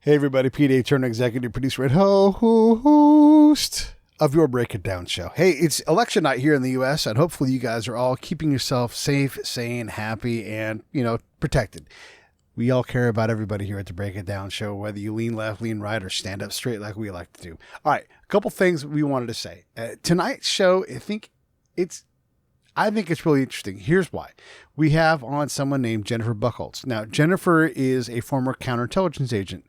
Hey everybody, Pete Turner, executive producer and host of your Break It Down show. Hey, it's election night here in the U.S., and hopefully you guys are all keeping yourself safe, sane, happy, and, protected. We all care about everybody here at the Break It Down show, whether you lean left, lean right, or stand up straight like we like to do. All right, a couple things we wanted to say. Tonight's show, I think it's really interesting. Here's why. We have on someone named Jennifer Bucholtz. Now, Jennifer is a former counterintelligence agent.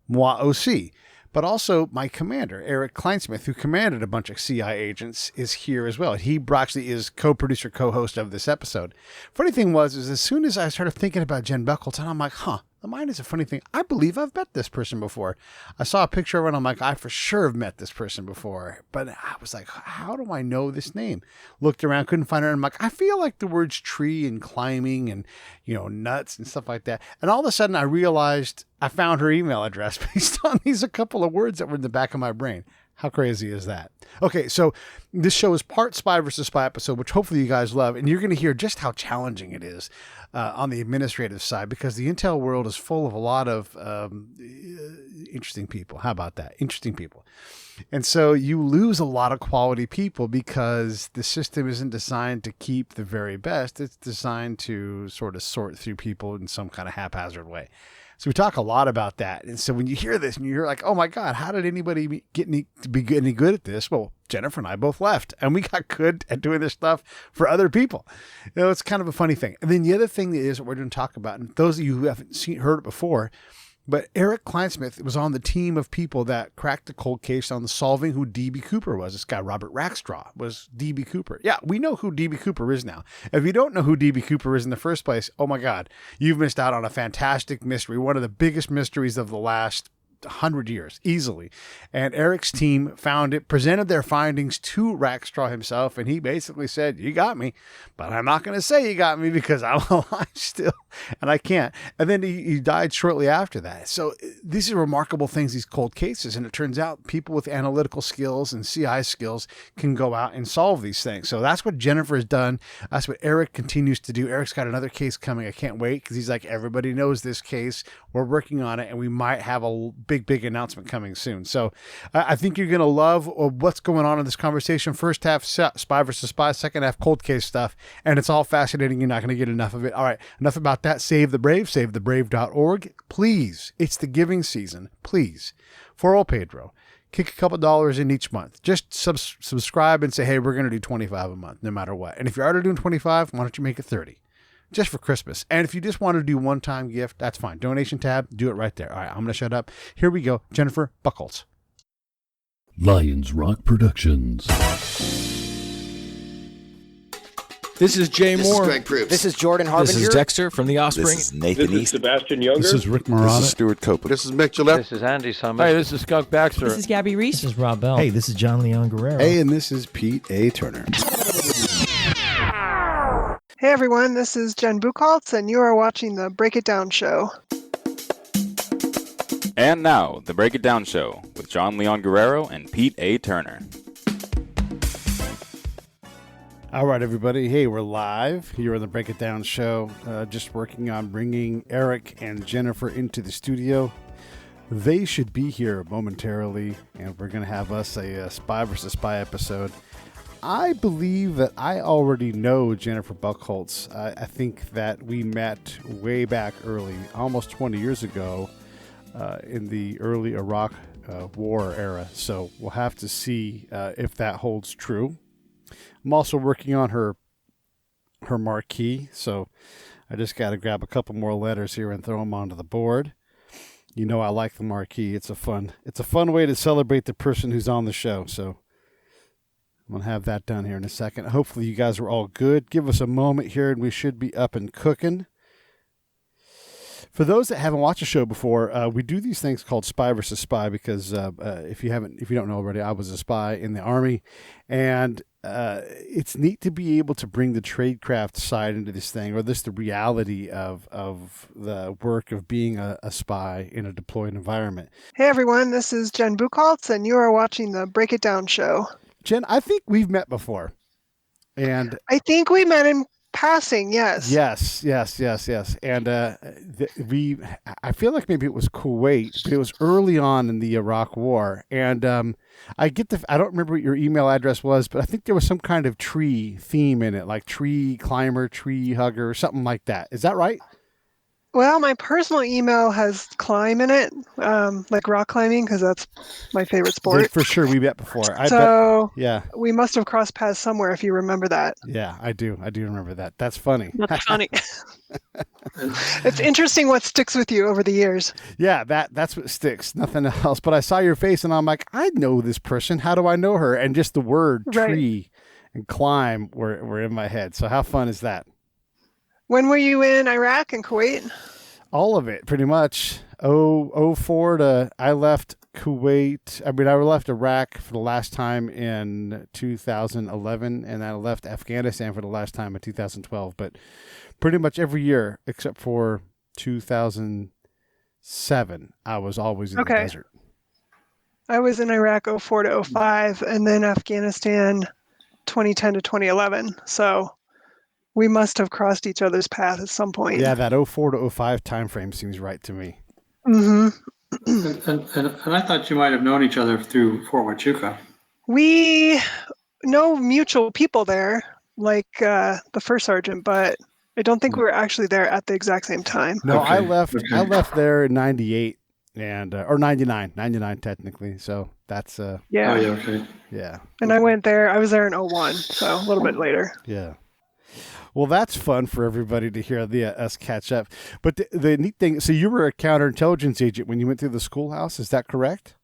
Moi aussi. But also my commander, Erik Kleinsmith, who commanded a bunch of CIA agents, is here as well. He actually is co-producer, co-host of this episode. Funny thing was, as soon as I started thinking about Jen Bucholtz, and I'm like, the mind is a funny thing. I believe I've met this person before. I saw a picture of her and I'm like, I for sure have met this person before. But I was like, how do I know this name? Looked around, couldn't find her. And I'm like, I feel like the words tree and climbing and, nuts and stuff like that. And all of a sudden I realized I found her email address based on these a couple of words that were in the back of my brain. How crazy is that? Okay, so this show is part spy versus spy episode, which hopefully you guys love. And you're going to hear just how challenging it is on the administrative side, because the intel world is full of a lot of interesting people. How about that? Interesting people. And so you lose a lot of quality people because the system isn't designed to keep the very best. It's designed to sort of sort through people in some kind of haphazard way. So we talk a lot about that. And so when you hear this and you're like, oh my God, how did anybody be any good at this? Well, Jennifer and I both left and we got good at doing this stuff for other people. It's kind of a funny thing. And then the other thing is what we're going to talk about, and those of you who haven't heard it before, but Erik Kleinsmith was on the team of people that cracked the cold case on solving who D.B. Cooper was. This guy, Robert Rackstraw, was D.B. Cooper. Yeah, we know who D.B. Cooper is now. If you don't know who D.B. Cooper is in the first place, oh my God, you've missed out on a fantastic mystery, one of the biggest mysteries of the last 100 years, easily. And Eric's team found it, presented their findings to Rackstraw himself, and he basically said, you got me, but I'm not going to say you got me because I'm alive still, and I can't. And then he died shortly after that. So these are remarkable things, these cold cases, and it turns out people with analytical skills and CI skills can go out and solve these things. So that's what Jennifer has done. That's what Erik continues to do. Eric's got another case coming. I can't wait because he's like, everybody knows this case. We're working on it, and we might have a big announcement coming soon. So I think you're going to love what's going on in this conversation. First half, spy versus spy. Second half, cold case stuff. And it's all fascinating. You're not going to get enough of it. All right, enough about that. Save the Brave, savethebrave.org. Please, it's the giving season. Please, for old Pedro, kick a couple dollars in each month. Just subscribe and say, hey, we're going to do 25 a month, no matter what. And if you're already doing 25, why don't you make it 30? Just for Christmas. And if you just want to do one-time gift, that's fine. Donation tab, do it right there. All right, I'm going to shut up. Here we go. Jennifer Bucholtz. Lions Rock Productions. This is Jay Moore. This is Greg Proops. This is Jordan Harbinger. This is Dexter from The Offspring. This is Nathan This is East. Sebastian Younger. This is Rick Marotta. This is Stuart Copeland. This is Mick Gillette. This is Andy Summers. Hey, this is Skunk Baxter. This is Gabby Reese. This is Rob Bell. Hey, this is John Leon Guerrero. Hey, and this is Pete A. Turner. Hey everyone, this is Jen Bucholtz, and you are watching the Break It Down show. And now, the Break It Down show with John Leon Guerrero and Pete A. Turner. All right, everybody. Hey, we're live here on the Break It Down show, just working on bringing Erik and Jennifer into the studio. They should be here momentarily, and we're going to have us a spy versus spy episode. I believe that I already know Jennifer Bucholtz. I think that we met way back early, almost 20 years ago, in the early Iraq war era. So we'll have to see if that holds true. I'm also working on her marquee, so I just got to grab a couple more letters here and throw them onto the board. You know I like the marquee. It's a fun way to celebrate the person who's on the show. So I'm going to have that done here in a second. Hopefully you guys are all good. Give us a moment here and we should be up and cooking. For those that haven't watched the show before, we do these things called Spy versus Spy because if you don't know already, I was a spy in the Army, and it's neat to be able to bring the tradecraft side into this thing, or the reality of the work of being a spy in a deployed environment. Hey everyone, this is Jen Bucholtz, and you are watching the Break It Down show. Jen, I think we've met before, and I think we met in passing, yes. Yes. And I feel like maybe it was Kuwait, but it was early on in the Iraq War. And I don't remember what your email address was, but I think there was some kind of tree theme in it, like tree climber, tree hugger, something like that. Is that right? Well, my personal email has climb in it, like rock climbing, because that's my favorite sport. For sure, we met before. Yeah. We must have crossed paths somewhere if you remember that. Yeah, I do. I do remember that. That's funny. That's funny. It's interesting what sticks with you over the years. Yeah, that's what sticks. Nothing else. But I saw your face and I'm like, I know this person. How do I know her? And just the word tree and climb were in my head. So how fun is that? When were you in Iraq and Kuwait? All of it, pretty much. 04 to I left Kuwait. I mean, I left Iraq for the last time in 2011, and I left Afghanistan for the last time in 2012. But pretty much every year except for 2007, I was always in the desert. I was in Iraq 04 to 05, and then Afghanistan 2010 to 2011. So we must have crossed each other's path at some point. Yeah, that 04 to 05 time frame seems right to me. Mm-hmm. And I thought you might have known each other through Fort Huachuca. We know mutual people there, like the first sergeant, but I don't think we were actually there at the exact same time. No, I left there in 98 and or 99 technically. So that's yeah. Oh, yeah, okay. Yeah. And I was there in 01, so a little bit later. Yeah. Well, that's fun for everybody to hear us catch up. But the neat thing, so you were a counterintelligence agent when you went through the schoolhouse. Is that correct?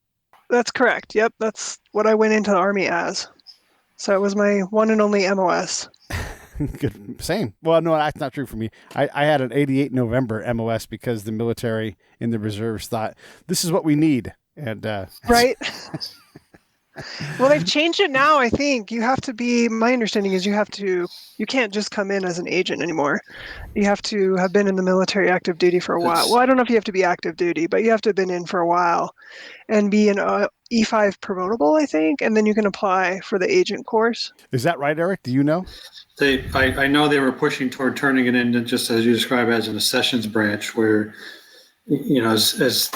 That's correct. Yep. That's what I went into the Army as. So it was my one and only MOS. Good. Same. Well, no, that's not true for me. I had an 88 November MOS because the military in the reserves thought this is what we need. And right. Well, they've changed it now. I think you have to be, my understanding is you can't just come in as an agent anymore. You have to have been in the military active duty for a while. Well, I don't know if you have to be active duty, but you have to have been in for a while and be an E5 promotable, I think. And then you can apply for the agent course. Is that right, Eric? Do you know? I know they were pushing toward turning it into, just as you describe, as an accessions branch where, you know, as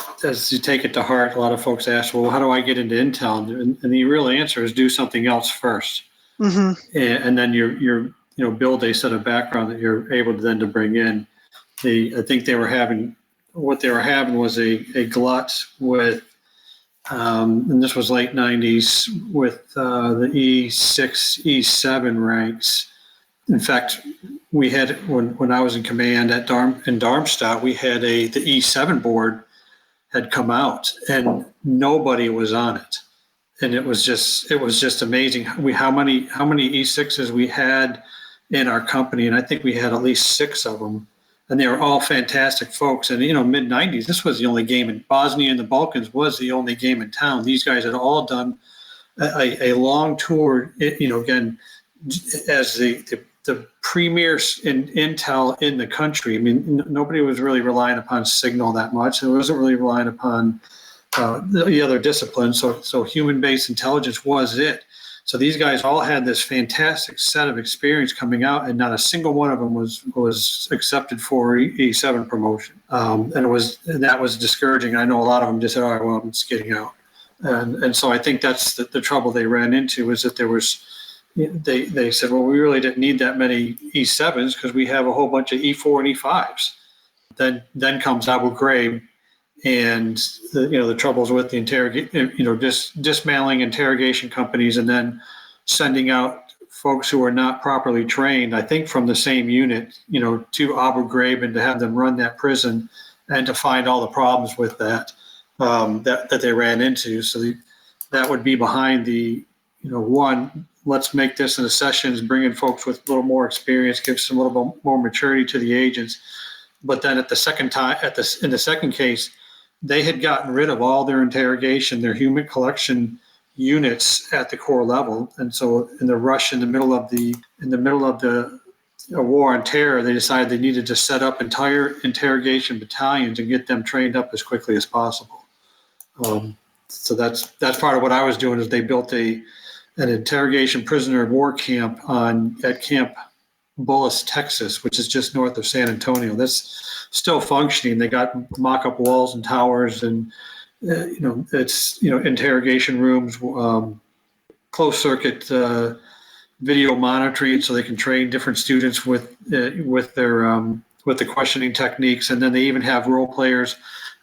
you take it to heart, a lot of folks ask, well, how do I get into intel? And the real answer is do something else first. Mm-hmm. And then you're build a set of background that you're able to then to bring in. I think what they were having was a glut with, and this was late 90s, with the E6, E7 ranks. In fact, we had, when I was in command in Darmstadt, we had the E7 board had come out and nobody was on it. And it was just amazing how many E6s we had in our company. And I think we had at least 6 of them, and they were all fantastic folks. And, mid 90s, this was the only game in Bosnia and the Balkans was the only game in town. These guys had all done a long tour, again, as the premier in intel in the country. I mean, nobody was really relying upon signal that much. It wasn't really relying upon the other disciplines. So human-based intelligence was it. So these guys all had this fantastic set of experience coming out, and not a single one of them was accepted for E7 promotion. And that was discouraging. I know a lot of them just said, all right, well, I'm just getting out. And so I think that's the trouble they ran into, is that there was, they said, well, we really didn't need that many E7s because we have a whole bunch of E4 and E5s. Then comes Abu Ghraib, and the troubles with the dismantling interrogation companies and then sending out folks who are not properly trained, I think from the same unit, to Abu Ghraib, and to have them run that prison and to find all the problems with that they ran into. So that would be behind the, one, let's make this in a sessions, bring in folks with a little more experience, give some little bit more maturity to the agents. But then at the second time, in the second case, they had gotten rid of all their interrogation, their human collection units at the core level. And so in the rush in the middle of the war on terror, they decided they needed to set up entire interrogation battalions and get them trained up as quickly as possible. So that's part of what I was doing, is they built an interrogation prisoner of war camp at Camp Bullis, Texas, which is just north of San Antonio. That's still functioning. They got mock-up walls and towers, and it's interrogation rooms, closed circuit video monitoring, so they can train different students with the questioning techniques. And then they even have role players.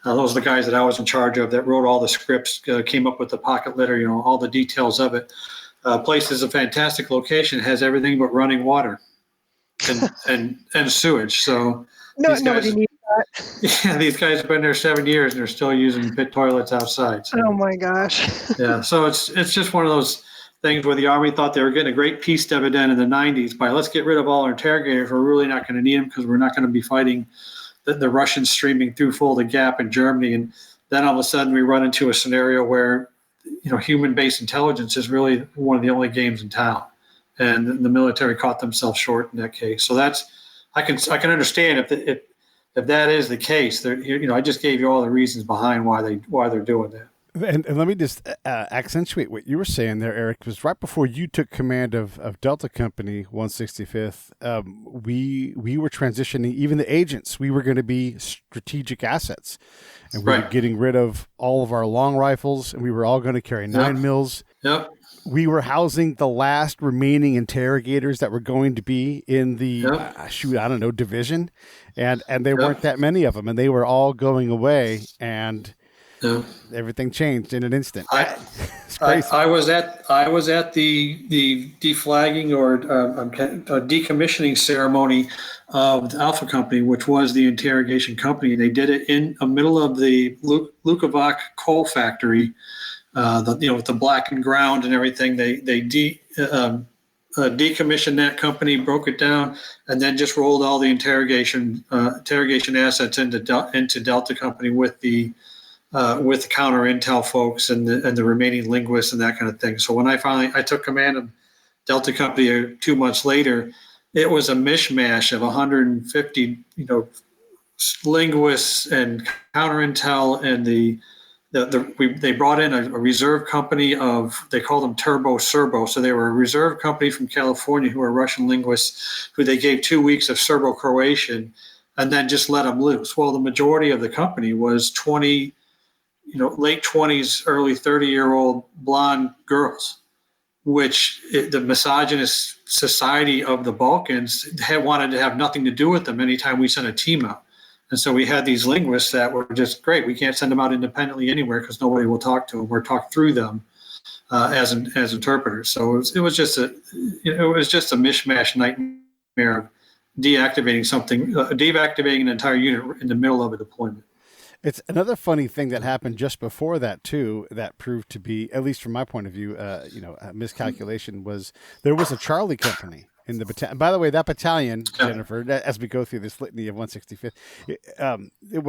Those are the guys that I was in charge of that wrote all the scripts, came up with the pocket litter, all the details of it. Place is a fantastic location. It has everything but running water and sewage. So nobody needs that. Yeah, these guys have been there 7 years and they're still using pit toilets outside. So, Oh my gosh. yeah, so it's just one of those things where the Army thought they were getting a great peace dividend in the 90s by let's get rid of all our interrogators. We're really not going to need them because we're not going to be fighting the Russians streaming through Fulda Gap in Germany. And then all of a sudden we run into a scenario where human-based intelligence is really one of the only games in town, and the military caught themselves short in that case. So that's I can understand if that is the case. I just gave you all the reasons behind why they're doing that. And let me just accentuate what you were saying there, Eric, because right before you took command of Delta Company 165th, we were transitioning, even the agents, we were going to be strategic assets. And we were getting rid of all of our long rifles, and we were all going to carry 9 mils. Yep. We were housing the last remaining interrogators that were going to be in the, division. And there weren't that many of them, and they were all going away, and everything changed in an instant. It's crazy. I was at the deflagging or decommissioning ceremony of the Alpha Company, which was the interrogation company. They did it in the middle of the Lukovac coal factory, with the blackened ground and everything. They decommissioned that company, broke it down, and then just rolled all the interrogation assets into Delta Company with the counter intel folks and the remaining linguists and that kind of thing. So when I took command of Delta Company 2 months later, it was a mishmash of 150, linguists and counter intel, and they brought in a reserve company they called them Turbo Serbo. So they were a reserve company from California who were Russian linguists who they gave 2 weeks of Serbo-Croatian and then just let them loose. Well, the majority of the company was 20, late 20s, early 30-year-old blonde girls, which the misogynist society of the Balkans had wanted to have nothing to do with them anytime we sent a team out. And so we had these linguists that were just great. We can't send them out independently anywhere because nobody will talk to them or talk through them as interpreters. So it was just a mishmash nightmare of deactivating an entire unit in the middle of a deployment. It's another funny thing that happened just before that too, that proved to be, at least from my point of view, a miscalculation. Was there was a Charlie Company in the battalion. By the way, that battalion, Jennifer, as we go through this litany of 165th, it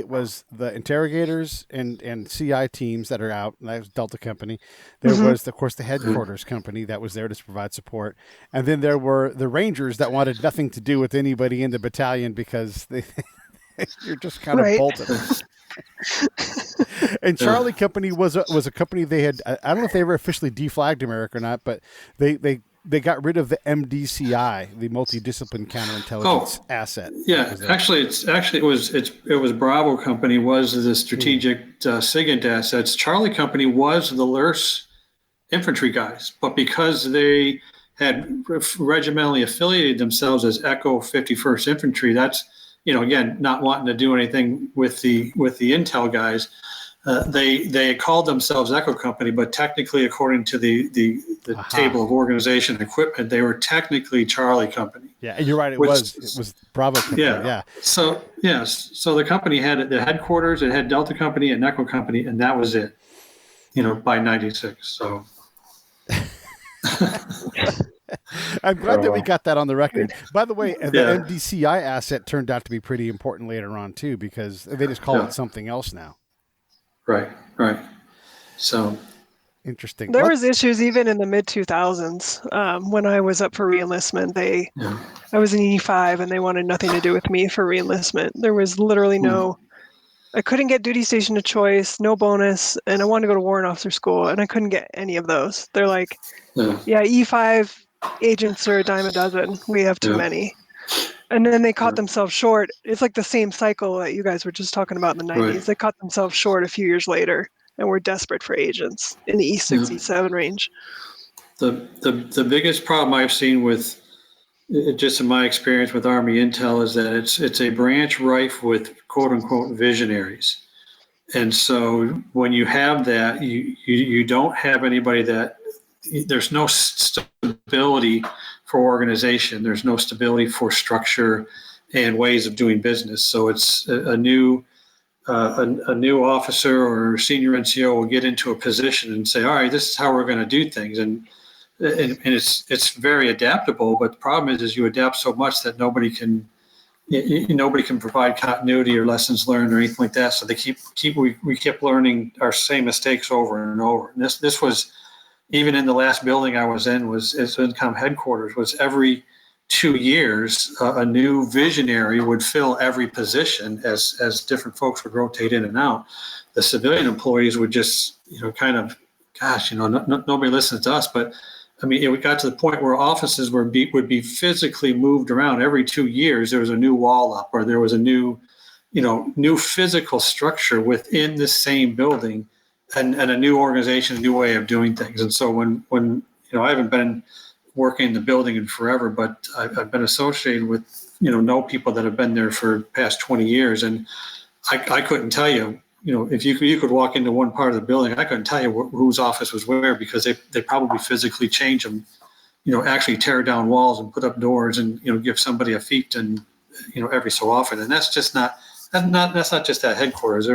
was the interrogators and CI teams that are out. That was Delta Company. There was, of course, the headquarters company that was there to provide support, and then there were the Rangers that wanted nothing to do with anybody in the battalion because you're just kind of bolted. And Charlie Company was a company they had. I don't know if they ever officially deflagged America or not, but they got rid of the MDCI, the multidiscipline counterintelligence asset. Yeah, it was Bravo Company was the strategic SIGINT assets. Charlie Company was the LURS infantry guys, but because they had regimentally affiliated themselves as Echo 51st Infantry, that's again, not wanting to do anything with the intel guys, they called themselves Echo Company, but technically, according to the table of organization and equipment, they were technically Charlie Company. Yeah, you're right. It was Bravo Company. Yeah. So the company had the headquarters, it had Delta Company and Echo Company, and that was it. By '96. So. I'm glad that we got that on the record. By the way, the MDCI asset turned out to be pretty important later on too, because they just call it something else now. Right. So interesting. There was issues even in the mid 2000s when I was up for reenlistment. I was an E5 and they wanted nothing to do with me for reenlistment. There was literally I couldn't get duty station of choice, no bonus, and I wanted to go to warrant officer school, and I couldn't get any of those. They're like, E5 agents are a dime a dozen. We have too Yeah. many. And then they caught themselves short. It's like the same cycle that you guys were just talking about in the 90s. Right. They caught themselves short a few years later and were desperate for agents in the E6, E7 range. The biggest problem I've seen with, just in my experience with Army Intel, is that it's a branch rife with quote unquote visionaries. And so when you have that, you don't have anybody that, there's no stability for organization. There's no stability for structure and ways of doing business. So it's a new officer or senior NCO will get into a position and say, all right, this is how we're going to do things. And it's very adaptable, but the problem is you adapt so much that nobody can provide continuity or lessons learned or anything like that. So we kept learning our same mistakes over and over. And this was, even in the last building I was in, was INCOM headquarters, was every 2 years, a new visionary would fill every position as different folks would rotate in and out. The civilian employees would just, kind of, gosh, nobody listens to us. But I mean, it got to the point where offices would be physically moved around every 2 years. There was a new wall up, or there was a new physical structure within the same building, and a new organization, a new way of doing things. And so when I haven't been working in the building in forever, but I've been associated with, know people that have been there for the past 20 years. And I couldn't tell you, if you could walk into one part of the building, I couldn't tell you whose office was where, because they probably physically change them, actually tear down walls and put up doors and, give somebody a feat and, every so often. And that's not just at headquarters.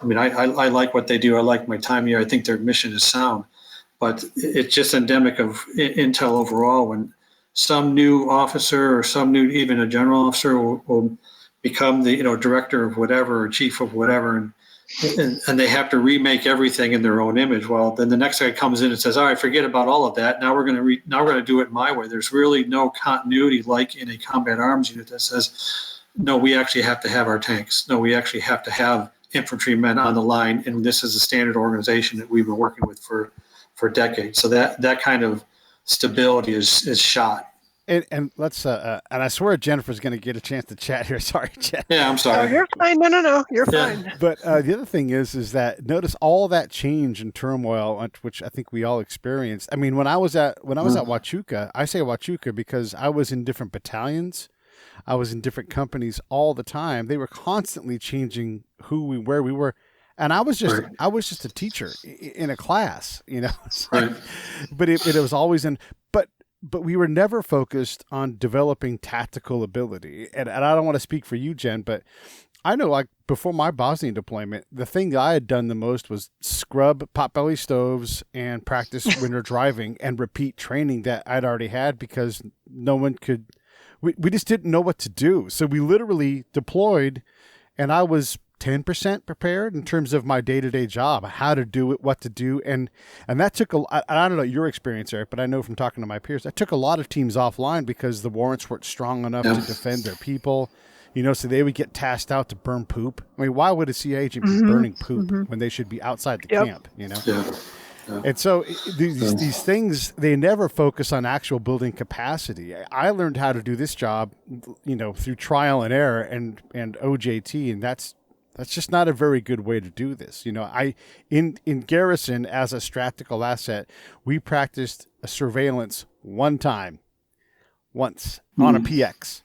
I like what they do. I like my time here. I think their mission is sound. But it's just endemic of Intel overall, when some new officer or some new, even a general officer will become the director of whatever or chief of whatever, and they have to remake everything in their own image. Well, then the next guy comes in and says, all right, forget about all of that. Now we're going to do it my way. There's really no continuity like in a combat arms unit that says, no, we actually have to have our tanks. No, we actually have to have infantrymen on the line, and this is a standard organization that we've been working with for decades. So that kind of stability is shot. And let's and I swear Jennifer's going to get a chance to chat here. Sorry, Jen. Yeah, I'm sorry. Oh, you're fine. No, you're fine. But the other thing is that notice all that change and turmoil, which I think we all experienced. I mean, when I was at Huachuca, I say Huachuca because I was in different battalions. I was in different companies all the time. They were constantly changing where we were. And I was just a teacher in a class, Right. But it was always but we were never focused on developing tactical ability. And I don't want to speak for you, Jen, but I know, like, before my Bosnian deployment, the thing that I had done the most was scrub potbelly stoves and practice winter driving and repeat training that I'd already had, because no one could, we just didn't know what to do. So we literally deployed, and I was 10% prepared in terms of my day-to-day job, how to do it, what to do. And that took I don't know your experience, Eric, but I know from talking to my peers, that took a lot of teams offline because the warrants weren't strong enough to defend their people, so they would get tasked out to burn poop. I mean, why would a CIA agent be burning poop when they should be outside the camp, Yeah. And so these things, they never focus on actual building capacity. I learned how to do this job, through trial and error and OJT, and that's just not a very good way to do this. In garrison, as a stratical asset, we practiced a surveillance once on a PX.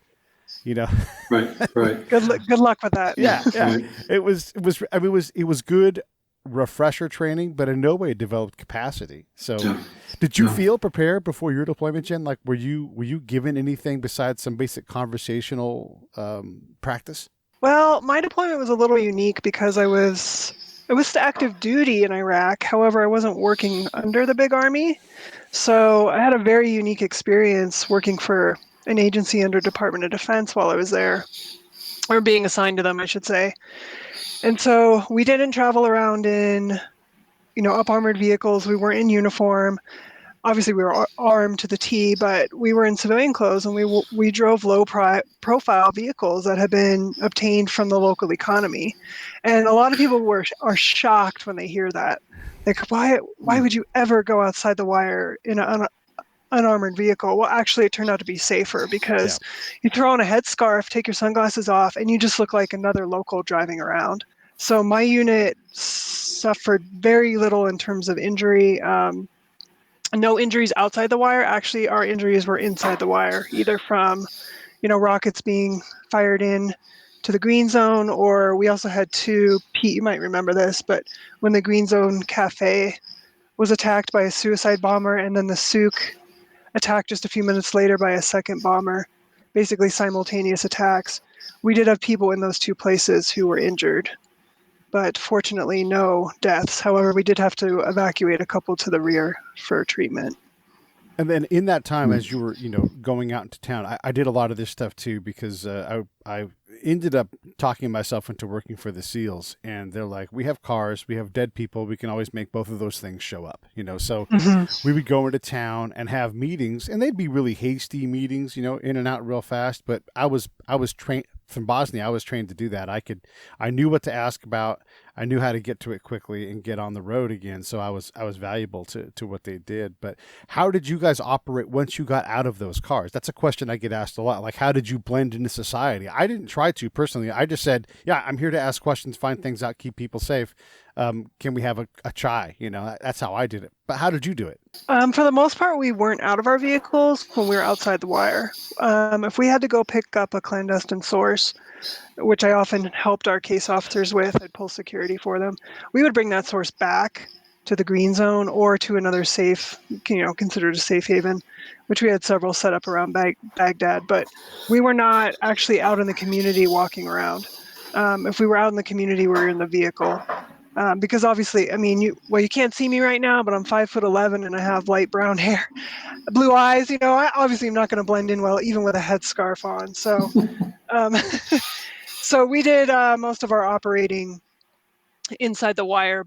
Right. Good luck with that. Yeah. Right. It was good refresher training, but in no way it developed capacity. So, did you feel prepared before your deployment, Jen? Like, were you given anything besides some basic conversational practice? Well, my deployment was a little unique because I was active duty in Iraq. However, I wasn't working under the big army. So I had a very unique experience working for an agency under Department of Defense while I was there, or being assigned to them, I should say. And so we didn't travel around in, up armored vehicles. We weren't in uniform. Obviously, we were armed to the T, but we were in civilian clothes, and we drove low-profile vehicles that had been obtained from the local economy. And a lot of people are shocked when they hear that. Like, why would you ever go outside the wire in unarmored vehicle. Well, actually, it turned out to be safer because you throw on a headscarf, take your sunglasses off, and you just look like another local driving around. So my unit suffered very little in terms of injury. No injuries outside the wire. Actually, our injuries were inside the wire, either from, rockets being fired in to the green zone, or we also had two, Pete, you might remember this, but when the Green Zone Cafe was attacked by a suicide bomber, and then the souk attacked just a few minutes later by a second bomber, basically simultaneous attacks. We did have people in those two places who were injured, but fortunately no deaths. However, we did have to evacuate a couple to the rear for treatment. And then in that time, as you were, going out into town, I did a lot of this stuff too, because I ended up talking myself into working for the SEALs, and they're like, we have cars, we have dead people, we can always make both of those things show up, so we would go into town and have meetings, and they'd be really hasty meetings, in and out real fast. But I was trained from Bosnia. I was trained to do that. I knew what to ask about. I knew how to get to it quickly and get on the road again. So I was valuable to what they did. But how did you guys operate once you got out of those cars? That's a question I get asked a lot. Like, how did you blend into society? I didn't try to personally. I just said, yeah, I'm here to ask questions, find things out, keep people safe. Can we have a chai? That's how I did it. But how did you do it? For the most part, we weren't out of our vehicles when we were outside the wire. If we had to go pick up a clandestine source, which I often helped our case officers with, I'd pull security for them. We would bring that source back to the green zone or to another safe, considered a safe haven, which we had several set up around Baghdad. But we were not actually out in the community walking around. If we were out in the community, we were in the vehicle. Because obviously, you can't see me right now, but I'm 5'11" and I have light brown hair, blue eyes. I obviously am not going to blend in well, even with a headscarf on. So, so we did most of our operating inside the wire,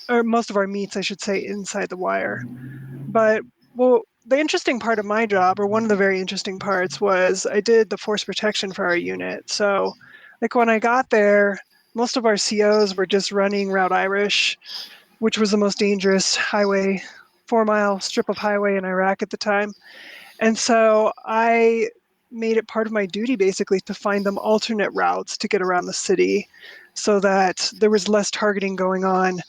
or most of our meets, I should say, inside the wire. But the interesting part of my job, or one of the very interesting parts, was I did the force protection for our unit. So, like when I got there, most of our COs were just running Route Irish, which was the most dangerous 4-mile strip of highway in Iraq at the time. And so I made it part of my duty basically to find them alternate routes to get around the city so that there was less targeting going on,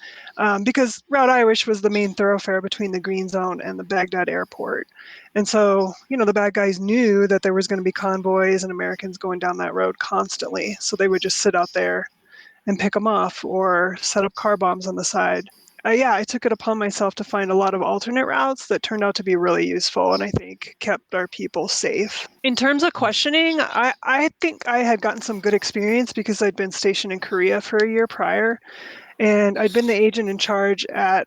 because Route Irish was the main thoroughfare between the Green Zone and the Baghdad airport. And so, the bad guys knew that there was going to be convoys and Americans going down that road constantly. So they would just sit out there and pick them off or set up car bombs on the side. I took it upon myself to find a lot of alternate routes that turned out to be really useful and I think kept our people safe. In terms of questioning, I think I had gotten some good experience because I'd been stationed in Korea for a year prior, and I'd been the agent in charge at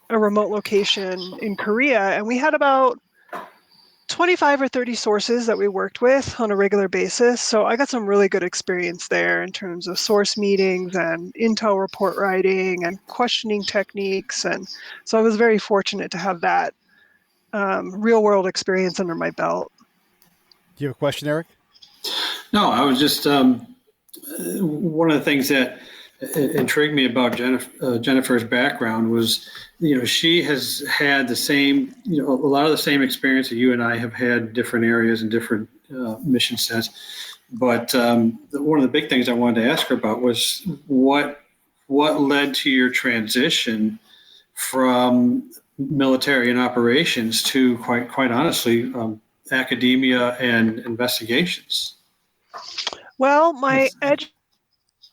a remote location in Korea, and we had about 25 or 30 sources that we worked with on a regular basis. So I got some really good experience there in terms of source meetings and intel report writing and questioning techniques. And so I was very fortunate to have that real world experience under my belt. Do you have a question, Erik? No, I was just, one of the things that intrigued me about Jennifer's background was, she has had the same, a lot of the same experience that you and I have had in different areas and different mission sets. But one of the big things I wanted to ask her about was what led to your transition from military and operations to, quite honestly, academia and investigations. Well, my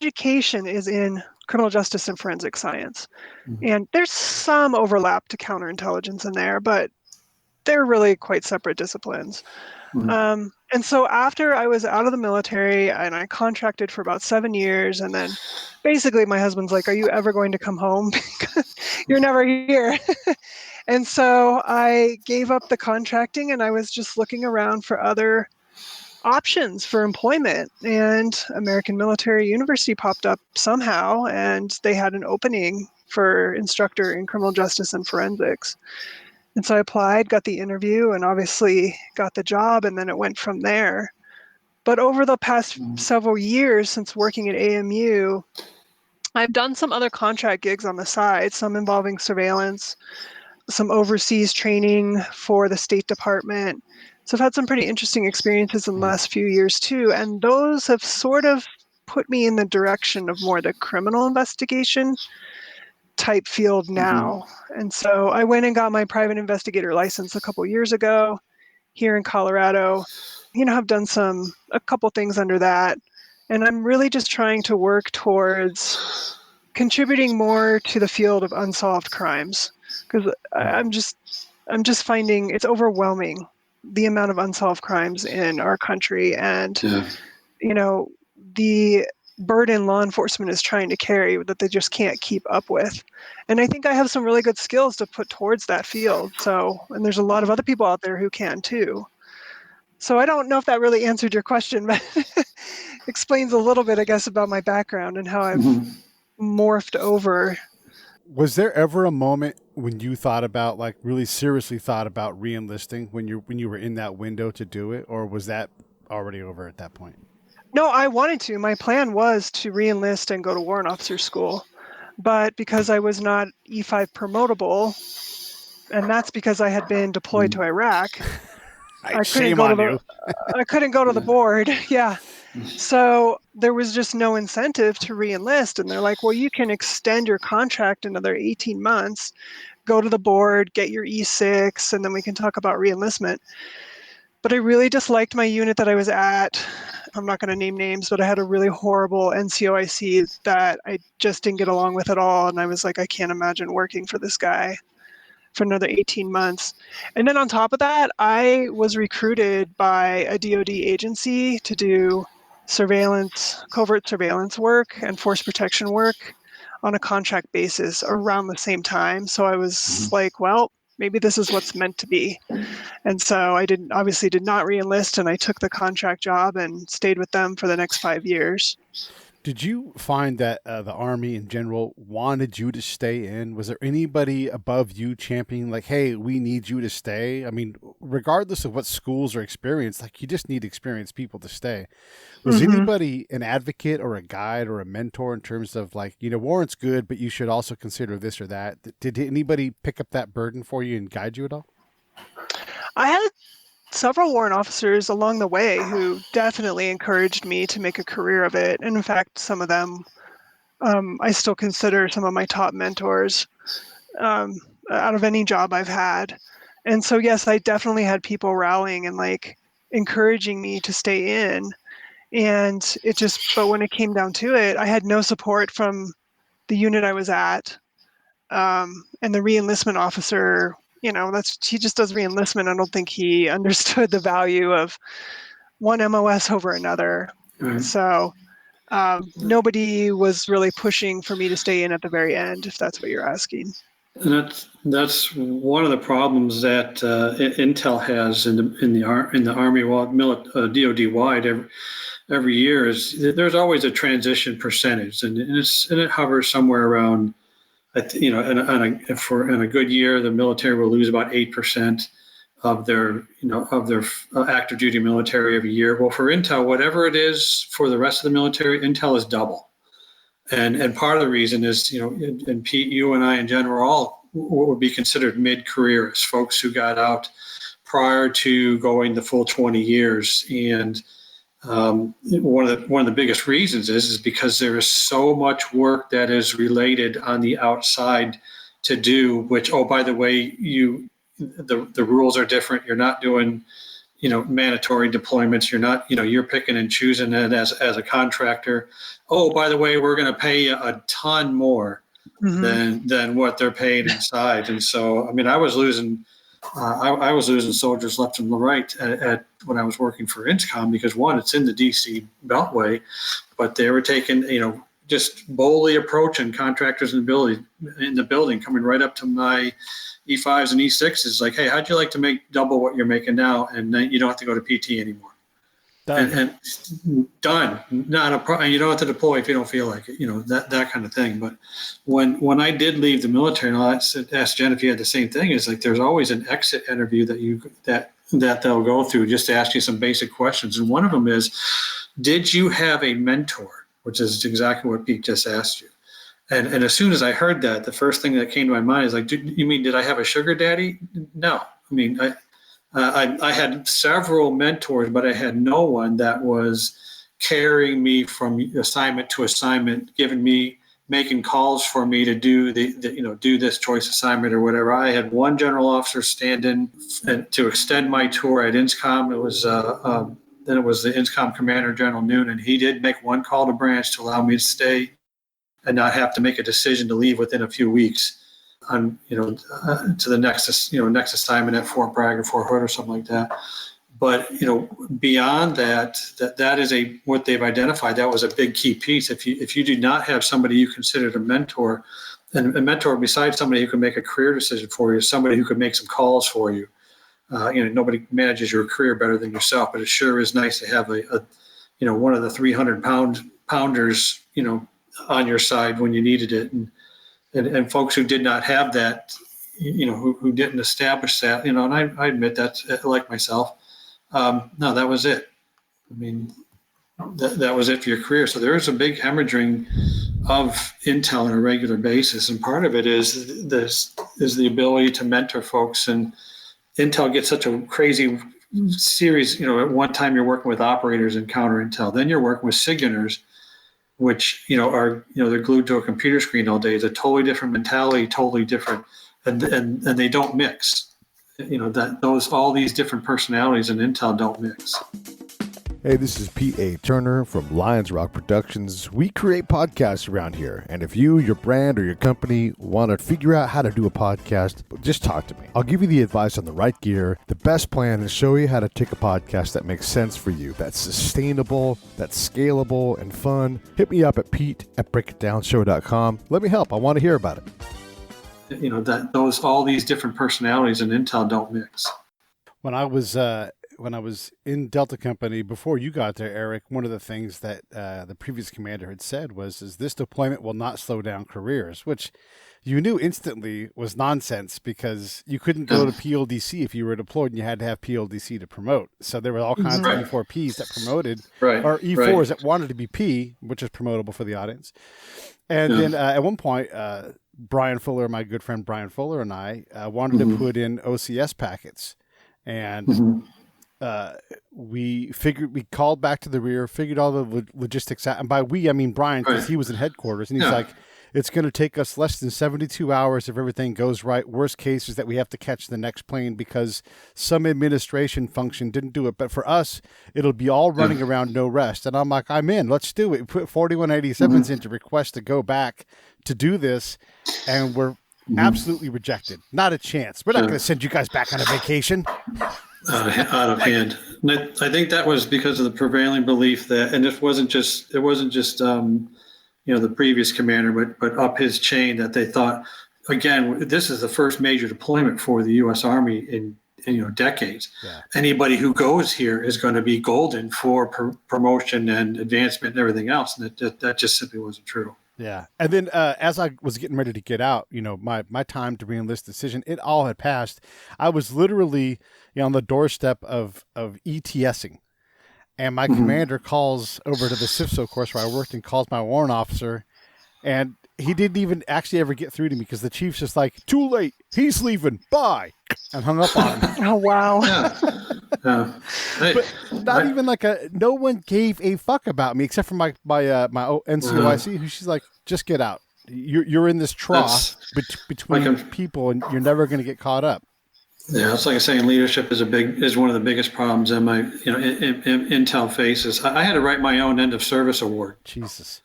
education is in criminal justice and forensic science. Mm-hmm. And there's some overlap to counterintelligence in there, but they're really quite separate disciplines. Mm-hmm. And so after I was out of the military and I contracted for about 7 years, and then basically my husband's like, are you ever going to come home? Because you're never here. And so I gave up the contracting and I was just looking around for other options for employment, and American Military University popped up somehow, and they had an opening for instructor in criminal justice and forensics. And so I applied, got the interview, and obviously got the job, and then it went from there. But over the past several years since working at AMU, I've done some other contract gigs on the side, some involving surveillance, some overseas training for the State Department. So I've had some pretty interesting experiences in the last few years too, and those have sort of put me in the direction of more the criminal investigation type field now. And so I went and got my private investigator license a couple years ago here in Colorado. I've done a couple things under that, and I'm really just trying to work towards contributing more to the field of unsolved crimes, because I'm just finding it's overwhelming, the amount of unsolved crimes in our country, and the burden law enforcement is trying to carry that they just can't keep up with. And I think I have some really good skills to put towards that field. And there's a lot of other people out there who can too. So I don't know if that really answered your question, but explains a little bit, I guess, about my background and how I've morphed over. Was there ever a moment when you thought about, like, really seriously thought about re-enlisting when you were in that window to do it, or was that already over at that point? No, I wanted to. My plan was to re-enlist and go to warrant officer school, but because I was not E5 promotable, and that's because I had been deployed to Iraq, I couldn't go to the board. Yeah. So there was just no incentive to re-enlist. And they're like, well, you can extend your contract another 18 months, go to the board, get your E6, and then we can talk about re-enlistment. But I really disliked my unit that I was at. I'm not going to name names, but I had a really horrible NCOIC that I just didn't get along with at all. And I was like, I can't imagine working for this guy for another 18 months. And then on top of that, I was recruited by a DoD agency to do covert surveillance work and force protection work on a contract basis around the same time. So I was like, well, maybe this is what's meant to be. And so I obviously did not re-enlist, and I took the contract job and stayed with them for the next 5 years. Did you find that the Army in general wanted you to stay in? Was there anybody above you championing, like, hey, we need you to stay? I mean, regardless of what schools or experience, like, you just need experienced people to stay. Was anybody an advocate or a guide or a mentor in terms of, like, warrant's good, but you should also consider this or that? Did anybody pick up that burden for you and guide you at all? I had several warrant officers along the way who definitely encouraged me to make a career of it. And in fact, some of them I still consider some of my top mentors out of any job I've had. And so, yes, I definitely had people rallying and like encouraging me to stay in. And but when it came down to it, I had no support from the unit I was at. And the re-enlistment officer, he just does re-enlistment. I don't think he understood the value of one MOS over another. So nobody was really pushing for me to stay in at the very end, if that's what you're asking. And that's one of the problems that Intel has in the Army, DoD wide every year is there's always a transition percentage, and it hovers somewhere around. In a good year, the military will lose about 8% of their active duty military every year. Well, for Intel, whatever it is for the rest of the military, Intel is double. And part of the reason is, and Pete, you and I in general, all what would be considered mid-careerists, folks who got out prior to going the full 20 years. And one of the biggest reasons is because there is so much work that is related on the outside to do, which, oh, by the way, the rules are different. You're not doing, mandatory deployments. You're not, you're picking and choosing it as a contractor. Oh, by the way, we're going to pay you a ton more than what they're paid inside. And so, I mean, I was losing soldiers left and right at when I was working for INSCOM, because one, it's in the DC Beltway, but they were taking, just boldly approaching contractors in the building, coming right up to my E5s and E6s, like, hey, how'd you like to make double what you're making now? And then you don't have to go to PT anymore. Done. And done. Not a problem. You don't have to deploy if you don't feel like it, that kind of thing. But when I did leave the military, and I asked Jen if you had the same thing, is like there's always an exit interview that they'll go through just to ask you some basic questions. And one of them is, did you have a mentor? Which is exactly what Pete just asked you. And as soon as I heard that, the first thing that came to my mind is like, you mean, did I have a sugar daddy? No. I mean, I had several mentors, but I had no one that was carrying me from assignment to assignment, making calls for me to do do this choice assignment or whatever. I had one general officer stand in to extend my tour at INSCOM. It was then it was the INSCOM commander, General Noon, and he did make one call to branch to allow me to stay and not have to make a decision to leave within a few weeks on to the next assignment at Fort Bragg or Fort Hood or something like that. But beyond that is what they've identified. That was a big key piece. If you do not have somebody you considered a mentor, and a mentor besides somebody who can make a career decision for you, somebody who could make some calls for you. Nobody manages your career better than yourself, but it sure is nice to have one of the 300-pounders, on your side when you needed it, and folks who did not have that, who didn't establish that, and I admit that, like myself. No, that was it. I mean, that was it for your career. So there is a big hemorrhaging of intel on a regular basis, and part of it is the ability to mentor folks. And intel gets such a crazy series. At one time you're working with operators in counterintel, then you're working with SIGINTers, which are they're glued to a computer screen all day. It's a totally different mentality, totally different, and they don't mix. All these different personalities in intel don't mix. Hey, this is Pete A. Turner from Lions Rock Productions. We create podcasts around here, and if you, your brand, or your company want to figure out how to do a podcast, just talk to me. I'll give you the advice on the right gear, the best plan, and show you how to take a podcast that makes sense for you, that's sustainable, that's scalable, and fun. Hit me up at pete@breakitdownshow.com. Let me help. I want to hear about it. All these different personalities in intel don't mix. When I was in Delta Company, before you got there, Erik, one of the things that the previous commander had said was this deployment will not slow down careers, which you knew instantly was nonsense because you couldn't go to PLDC if you were deployed, and you had to have PLDC to promote. So there were all kinds of E4Ps that promoted, or E4s that wanted to be P, which is promotable for the audience. And then at one point, Brian Fuller, my good friend Brian Fuller, and I wanted to put in OCS packets. And we called back to the rear, figured all the logistics out. And by we, I mean Brian, because he was in headquarters. And he's like, it's going to take us less than 72 hours if everything goes right. Worst case is that we have to catch the next plane because some administration function didn't do it. But for us, it'll be all running around no rest. And I'm like, I'm in. Let's do it. We put 4187s in to request to go back to do this. And we're absolutely rejected. Not a chance. We're not going to send you guys back on a vacation. Out of hand. And I think that was because of the prevailing belief that, and it wasn't just the previous commander, but up his chain, that they thought, again, this is the first major deployment for the U.S. Army in decades. Yeah. Anybody who goes here is going to be golden for promotion and advancement and everything else. And that just simply wasn't true. Yeah. And then as I was getting ready to get out, my time to re-enlist decision, it all had passed. I was literally on the doorstep of ETSing. And my commander calls over to the CIFSO course where I worked and calls my warrant officer. And he didn't even actually ever get through to me because the chief's just like, too late. He's leaving. Bye. And hung up on him. Oh, wow. But not even no one gave a fuck about me except for my NCOIC, who she's like, just get out. You're in this trough between people and you're never going to get caught up. Yeah, it's like saying leadership is one of the biggest problems in my intel faces. I had to write my own end of service award. Jesus.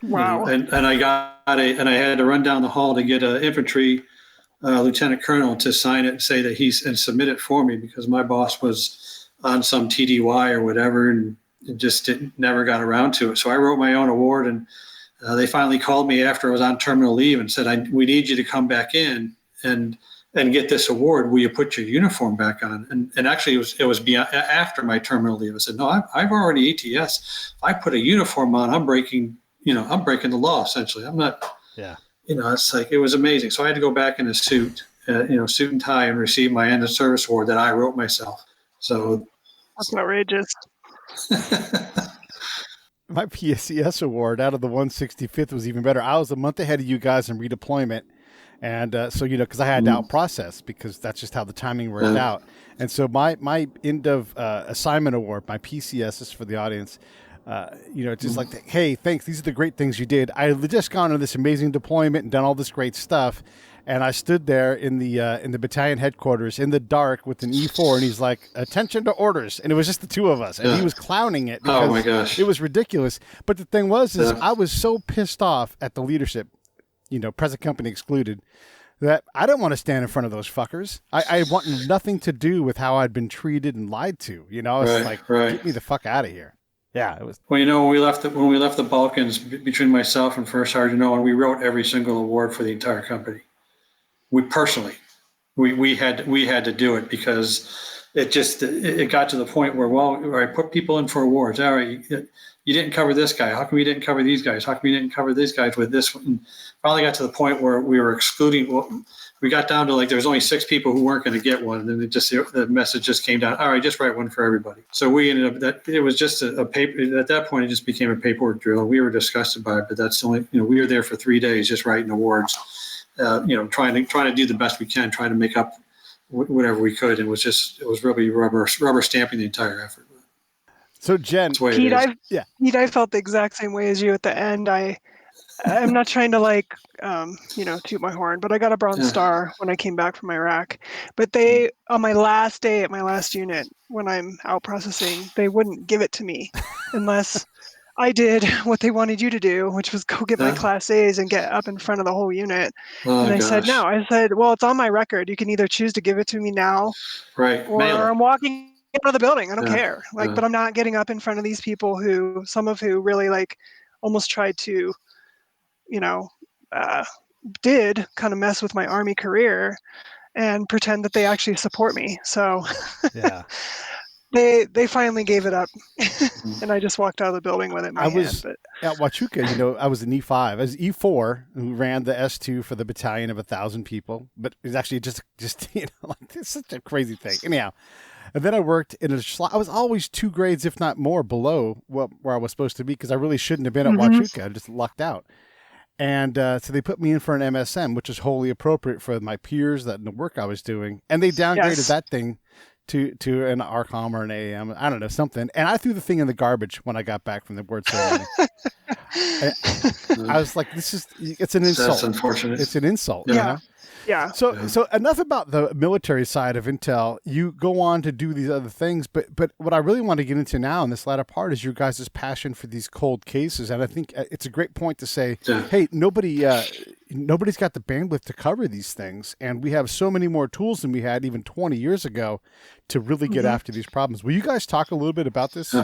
Wow. And I I had to run down the hall to get an infantry lieutenant colonel to sign it and say that and submit it for me because my boss was on some TDY or whatever and just never got around to it. So I wrote my own award, and they finally called me after I was on terminal leave and said, we need you to come back in and get this award. Will you put your uniform back on? And actually it was beyond, after my terminal leave. I said, no, I've already ETS. If I put a uniform on, I'm breaking the law essentially. I'm not, it's like, it was amazing. So I had to go back in a suit, suit and tie, and receive my end of service award that I wrote myself. So that's outrageous. my PCS award out of the 165th was even better. I was a month ahead of you guys in redeployment. And so, because I had to out process because that's just how the timing worked out. And so my end of assignment award, my PCS is for the audience. It's just like, hey, thanks. These are the great things you did. I had just gone on this amazing deployment and done all this great stuff. And I stood there in the battalion headquarters in the dark with an E4, and he's like, "Attention to orders." And it was just the two of us, and he was clowning it because my gosh, it was ridiculous. But the thing was, I was so pissed off at the leadership, present company excluded, that I didn't want to stand in front of those fuckers. I wanted nothing to do with how I'd been treated and lied to. I was get me the fuck out of here. Yeah, it was. Well, when we left the Balkans, between myself and First Sergeant Owen, we wrote every single award for the entire company. We personally, we had to do it because it got to the point where, I put people in for awards. All right, you didn't cover this guy. How come you didn't cover these guys? How come you didn't cover these guys with this one? And finally got to the point where we were excluding. Well, we got down to there was only 6 people who weren't going to get one, and then the message just came down. All right, just write one for everybody. So we ended up it was just a paper. At that point, it just became a paperwork drill. We were disgusted by it, but that's only we were there for 3 days just writing awards. Trying to do the best we can, trying to make up whatever we could. And it was really rubber stamping the entire effort. So Jen, Pete, I felt the exact same way as you at the end. I'm not trying to toot my horn, but I got a Bronze Star when I came back from Iraq. But they, on my last day at my last unit, when I'm out processing, they wouldn't give it to me unless I did what they wanted you to do, which was go get my Class A's and get up in front of the whole unit. And I said, no. I said, well, it's on my record. You can either choose to give it to me now, right, or I'm walking out of the building. I don't care. But I'm not getting up in front of these people some of who really almost tried to, did kind of mess with my Army career and pretend that they actually support me. So yeah. They finally gave it up, and I just walked out of the building with it in my hand. At Huachuca, I was an E5. I was E4 who ran the S2 for the battalion of 1,000 people, but it was actually just it's such a crazy thing. Anyhow, and then I worked in I was always 2 grades, if not more, below where I was supposed to be because I really shouldn't have been at Huachuca. I just lucked out. And so they put me in for an MSM, which is wholly appropriate for my peers and the work I was doing. And they downgraded that thing to an ARCOM or an AM, I don't know, something. And I threw the thing in the garbage when I got back from the word ceremony. I was like, it's an insult. That's unfortunate. It's an insult. Yeah. Yeah. So enough about the military side of Intel. You go on to do these other things, but what I really want to get into now in this latter part is your guys' passion for these cold cases. And I think it's a great point to say, hey, nobody's got the bandwidth to cover these things. And we have so many more tools than we had even 20 years ago to really get after these problems. Will you guys talk a little bit about this?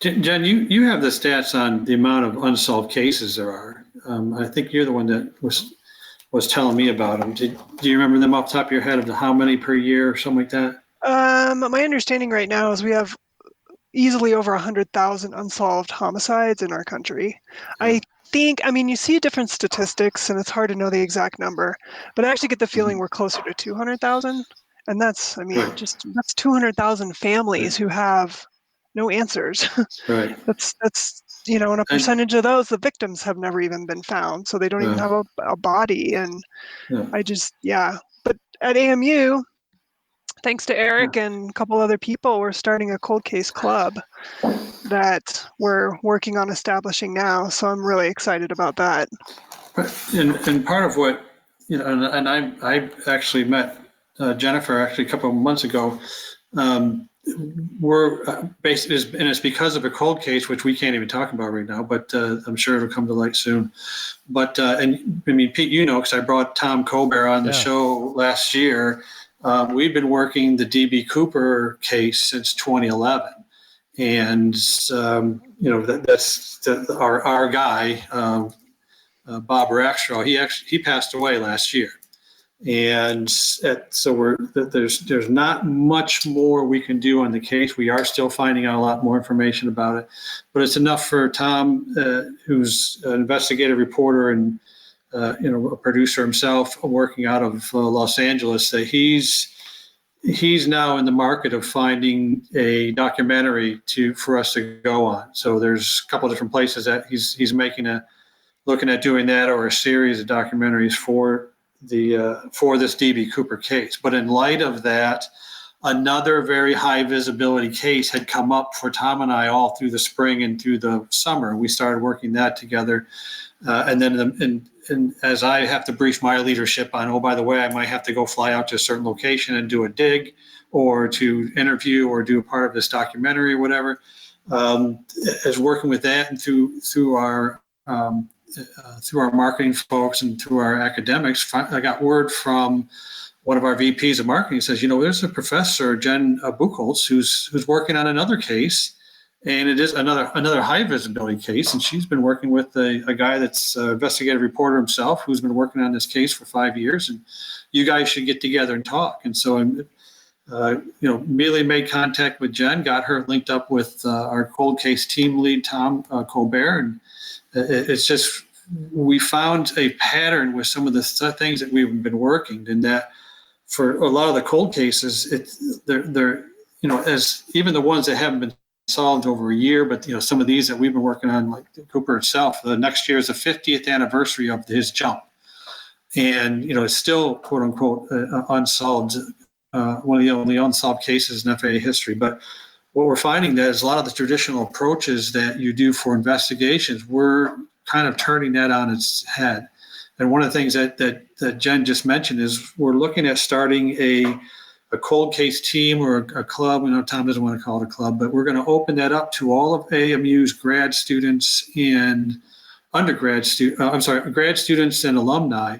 Jen, you have the stats on the amount of unsolved cases there are. I think you're the one that was telling me about them. Do you remember them off the top of your head of how many per year or something like that? My understanding right now is we have easily over 100,000 unsolved homicides in our country. I think, you see different statistics and it's hard to know the exact number, but I actually get the feeling we're closer to 200,000. And that's 200,000 families who have no answers. Right. That's and a percentage of those, the victims have never even been found. So they don't even have a body. And but at AMU, thanks to Erik and a couple other people, we're starting a cold case club that we're working on establishing now. So I'm really excited about that. And part of what, and I actually met Jennifer actually a couple of months ago. It's because of a cold case, which we can't even talk about right now, but I'm sure it'll come to light soon. But, Pete, because I brought Tom Colbert on the show last year, we've been working the DB Cooper case since 2011. And, that's our guy, Bob Rackstraw. He passed away last year. And so there's not much more we can do on the case. We are still finding out a lot more information about it, but it's enough for Tom, who's an investigative reporter and a producer himself, working out of Los Angeles, that he's he's now in the market of finding a documentary for us to go on. So there's a couple of different places that he's looking at doing that, or a series of documentaries for this DB Cooper case. But in light of that, another very high visibility case had come up for Tom and I all through the spring and through the summer. We started working that together. And then and as I have to brief my leadership on, oh, by the way, I might have to go fly out to a certain location and do a dig or to interview or do a part of this documentary or whatever, as working with that and through our marketing folks and through our academics, I got word from one of our VPs of marketing. Says, there's a professor, Jen Bucholtz, who's working on another case, and it is another high visibility case. And she's been working with a guy that's an investigative reporter himself, who's been working on this case for 5 years. And you guys should get together and talk. And so I, immediately made contact with Jen, got her linked up with our cold case team lead, Tom Colbert, and it's just, we found a pattern with some of the things that we've been working, in that for a lot of the cold cases, they're as even the ones that haven't been solved over a year, but some of these that we've been working on, like Cooper itself, the next year is the 50th anniversary of his jump, and it's still quote unquote unsolved, one of the only unsolved cases in FAA history. But what we're finding that is a lot of the traditional approaches that you do for investigations, we're kind of turning that on its head. And one of the things that Jen just mentioned is we're looking at starting a cold case team or a club. Tom doesn't want to call it a club, but we're going to open that up to all of AMU's grad students and grad students and alumni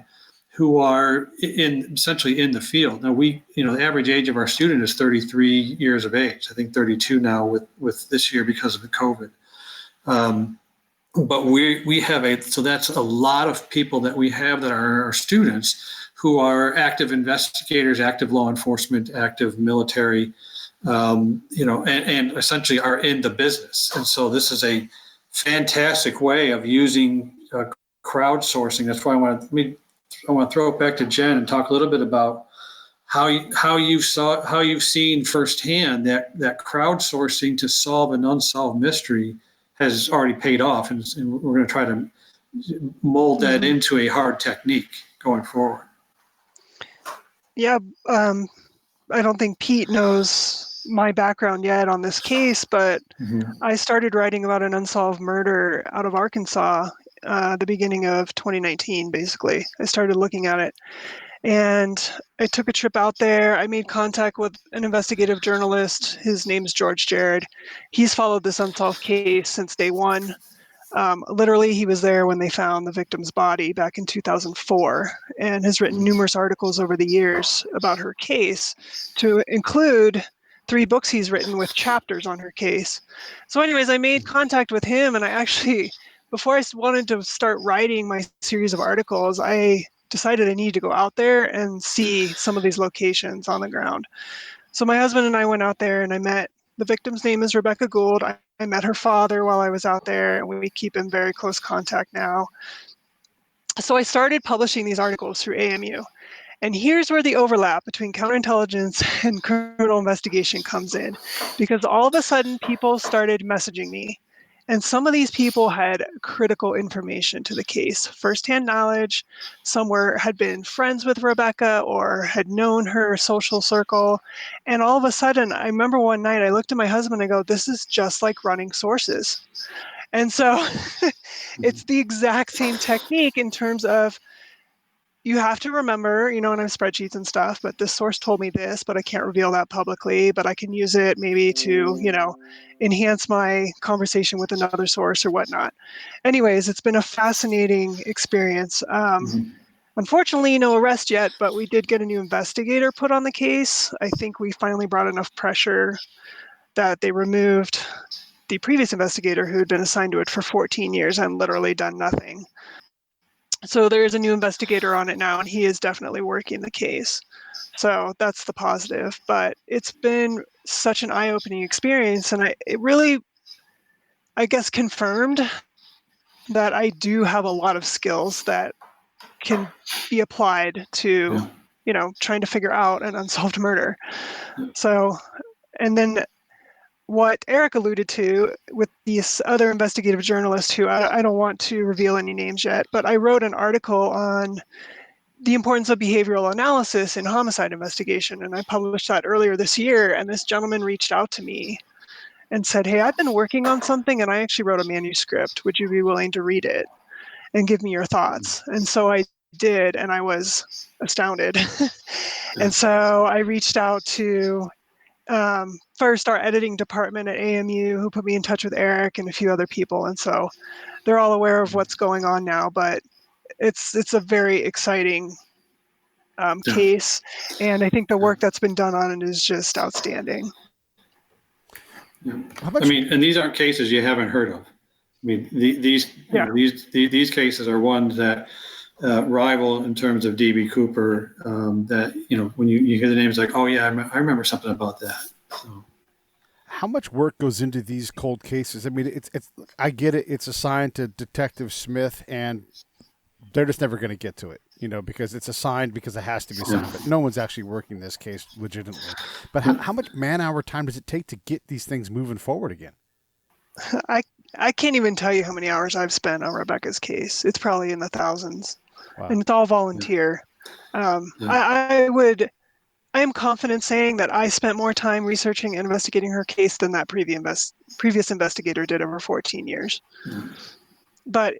who are essentially in the field. Now the average age of our student is 33 years of age. I think 32 now with this year because of the COVID. But we have so that's a lot of people that we have that are our students who are active investigators, active law enforcement, active military, and essentially are in the business. And so this is a fantastic way of using crowdsourcing. That's why I want to throw it back to Jen and talk a little bit about how you've seen firsthand that crowdsourcing to solve an unsolved mystery has already paid off, and we're going to try to mold that into a hard technique going forward. Yeah, I don't think Pete knows my background yet on this case, but I started writing about an unsolved murder out of Arkansas the beginning of 2019, basically. I started looking at it. And I took a trip out there. I made contact with an investigative journalist. His name's George Jared. He's followed this unsolved case since day one. Literally, he was there when they found the victim's body back in 2004, and has written numerous articles over the years about her case, to include 3 books he's written with chapters on her case. So anyways, I made contact with him, and I actually, before I wanted to start writing my series of articles, I decided I needed to go out there and see some of these locations on the ground. So my husband and I went out there, and I met, the victim's name is Rebecca Gould. I met her father while I was out there, and we keep in very close contact now. So I started publishing these articles through AMU. And here's where the overlap between counterintelligence and criminal investigation comes in, because all of a sudden people started messaging me. And some of these people had critical information to the case, firsthand knowledge. Some had been friends with Rebecca or had known her social circle. And all of a sudden, I remember one night I looked at my husband and I go, this is just like running sources. And so it's the exact same technique in terms of, you have to remember, and I have spreadsheets and stuff, but this source told me this, but I can't reveal that publicly, but I can use it maybe to, enhance my conversation with another source or whatnot. Anyways, it's been a fascinating experience. Unfortunately, no arrest yet, but we did get a new investigator put on the case. I think we finally brought enough pressure that they removed the previous investigator who had been assigned to it for 14 years and literally done nothing. So there is a new investigator on it now, and he is definitely working the case. So that's the positive. But it's been such an eye-opening experience, and it really, I guess, confirmed that I do have a lot of skills that can be applied to trying to figure out an unsolved murder. So, and then what Erik alluded to with these other investigative journalists who I don't want to reveal any names yet, but I wrote an article on the importance of behavioral analysis in homicide investigation. And I published that earlier this year. And this gentleman reached out to me and said, hey, I've been working on something and I actually wrote a manuscript. Would you be willing to read it and give me your thoughts? And so I did, and I was astounded. And so I reached out to first our editing department at AMU, who put me in touch with Erik and a few other people. And so they're all aware of what's going on now, but it's a very exciting case. And I think the work that's been done on it is just outstanding. Yeah. And these aren't cases you haven't heard of. I mean, these cases are ones that rival in terms of D.B. Cooper. That when you hear the names, like, oh yeah, I remember something about that. So. How much work goes into these cold cases? I mean, it's I get it. It's assigned to Detective Smith, and they're just never going to get to it, because it's assigned because it has to be assigned. But no one's actually working this case legitimately. But how much man-hour time does it take to get these things moving forward again? I can't even tell you how many hours I've spent on Rebecca's case. It's probably in the thousands. Wow. And it's all volunteer. I am confident saying that I spent more time researching and investigating her case than that previous investigator did over 14 years. But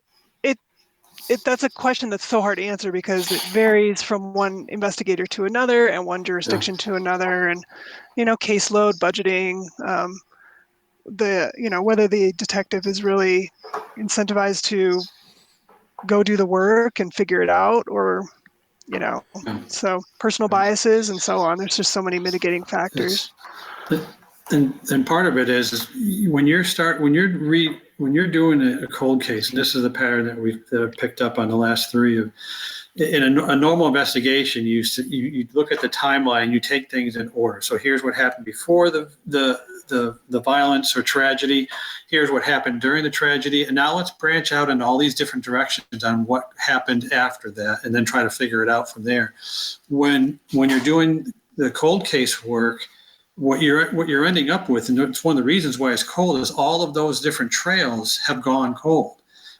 that's a question that's so hard to answer because it varies from one investigator to another and one jurisdiction to another, and caseload, budgeting, whether the detective is really incentivized to go do the work and figure it out, or so personal biases and so on. There's just so many mitigating factors. And part of it is when you're doing a cold case, and this is the pattern that I've picked up on the last three of. In a normal investigation, you look at the timeline, you take things in order. So here's what happened before the violence or tragedy. Here's what happened during the tragedy, and now let's branch out in all these different directions on what happened after that, and then try to figure it out from there. When you're doing the cold case work, what you're ending up with, and it's one of the reasons why it's cold, is all of those different trails have gone cold.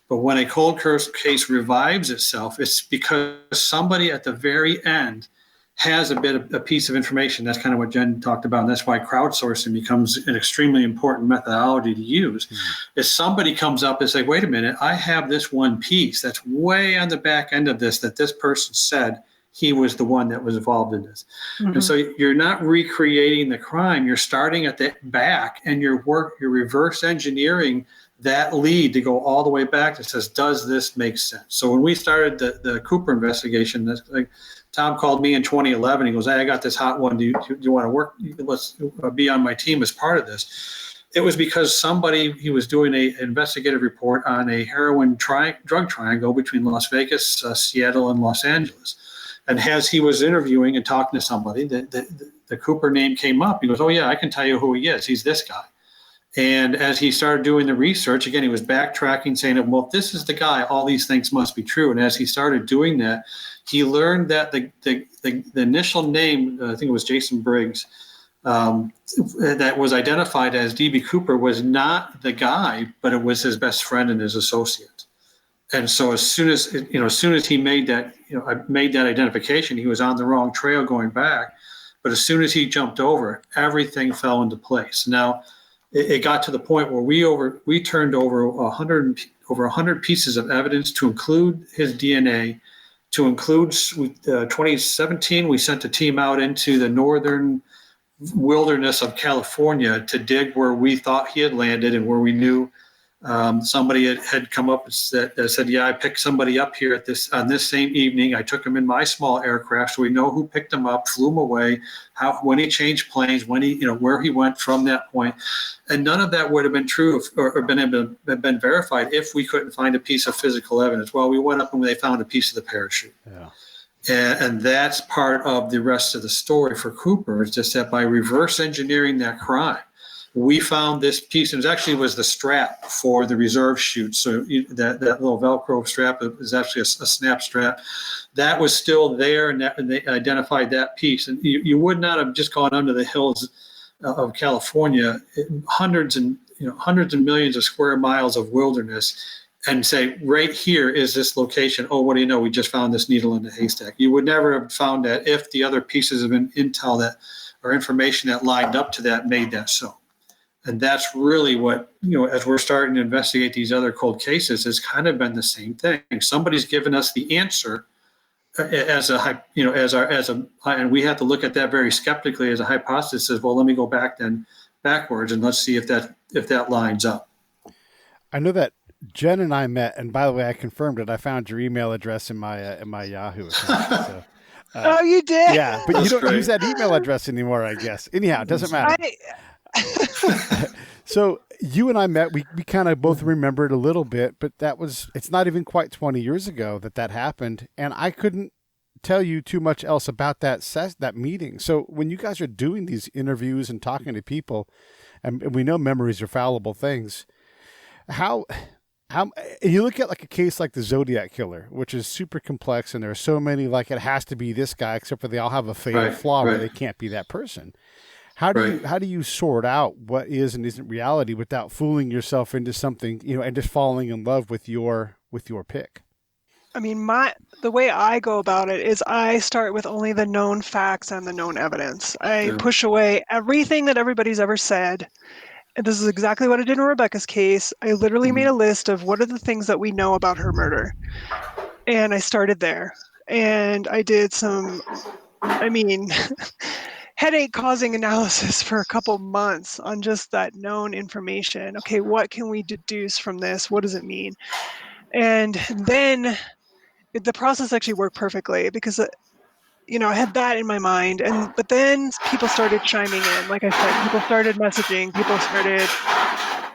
But when a cold case revives itself, it's because somebody at the very end has a piece of information. That's kind of what Jen talked about, and that's why crowdsourcing becomes an extremely important methodology to use. Is somebody comes up and say, wait a minute, I have this one piece that's way on the back end of this that this person said he was the one that was involved in this. And so you're not recreating the crime. You're starting at the back, and you're reverse engineering that lead to go all the way back that says, does this make sense? So when we started the Cooper investigation, Tom called me in 2011. He goes, hey, I got this hot one. Do you want to work? Let's be on my team as part of this. It was because he was doing an investigative report on a heroin drug triangle between Las Vegas, Seattle, and Los Angeles. And as he was interviewing and talking to somebody, the Cooper name came up. He goes, oh yeah, I can tell you who he is. He's this guy. And as he started doing the research, again, he was backtracking, saying, well, if this is the guy, all these things must be true. And as he started doing that, he learned that the initial name, I think it was Jason Briggs, that was identified as D.B. Cooper was not the guy, but it was his best friend and his associate. And so as soon as he made that identification, he was on the wrong trail going back. But as soon as he jumped over, everything fell into place. Now, it got to the point where we turned over 100 pieces of evidence to include his DNA, to include 2017, we sent a team out into the northern wilderness of California to dig where we thought he had landed and where we knew somebody had come up and said, yeah, I picked somebody up here on this same evening. I took him in my small aircraft, so we know who picked him up, flew him away, when he changed planes, where he went from that point. And none of that would have been true or been verified if we couldn't find a piece of physical evidence. Well, we went up and they found a piece of the parachute. Yeah. And that's part of the rest of the story for Cooper, is just that by reverse engineering that crime, we found this piece. It was the strap for the reserve chute. So that little Velcro strap is actually a snap strap. That was still there, and they identified that piece. And you would not have just gone under the hills of California, hundreds and millions of square miles of wilderness, and say, right here is this location. Oh, what do you know? We just found this needle in the haystack. You would never have found that if the other pieces of intel that or information that lined up to that made that so. And that's really what, as we're starting to investigate these other cold cases, it's kind of been the same thing. Somebody's given us the answer and we have to look at that very skeptically as a hypothesis. Well, let me go backwards and let's see if that lines up. I know that Jen and I met, and by the way, I confirmed it. I found your email address in my Yahoo account. So, oh, you did? Yeah, but you don't use that email address anymore, I guess. Anyhow, it doesn't matter. So you and I met. We kind of both remembered a little bit, but it's not even quite 20 years ago that happened, and I couldn't tell you too much else about that meeting. So when you guys are doing these interviews and talking to people, and we know memories are fallible things, how you look at like a case like the Zodiac Killer, which is super complex, and there are so many, like it has to be this guy, except for they all have a fatal flaw where they can't be that person. How do you sort out what is and isn't reality without fooling yourself into something, and just falling in love with your pick? I mean, the way I go about it is I start with only the known facts and the known evidence. I push away everything that everybody's ever said. And this is exactly what I did in Rebecca's case. I literally made a list of what are the things that we know about her murder. And I started there. And I did some, headache-causing analysis for a couple months on just that known information. Okay, what can we deduce from this? What does it mean? And then the process actually worked perfectly because, I had that in my mind. But then people started chiming in. Like I said, people started messaging. People started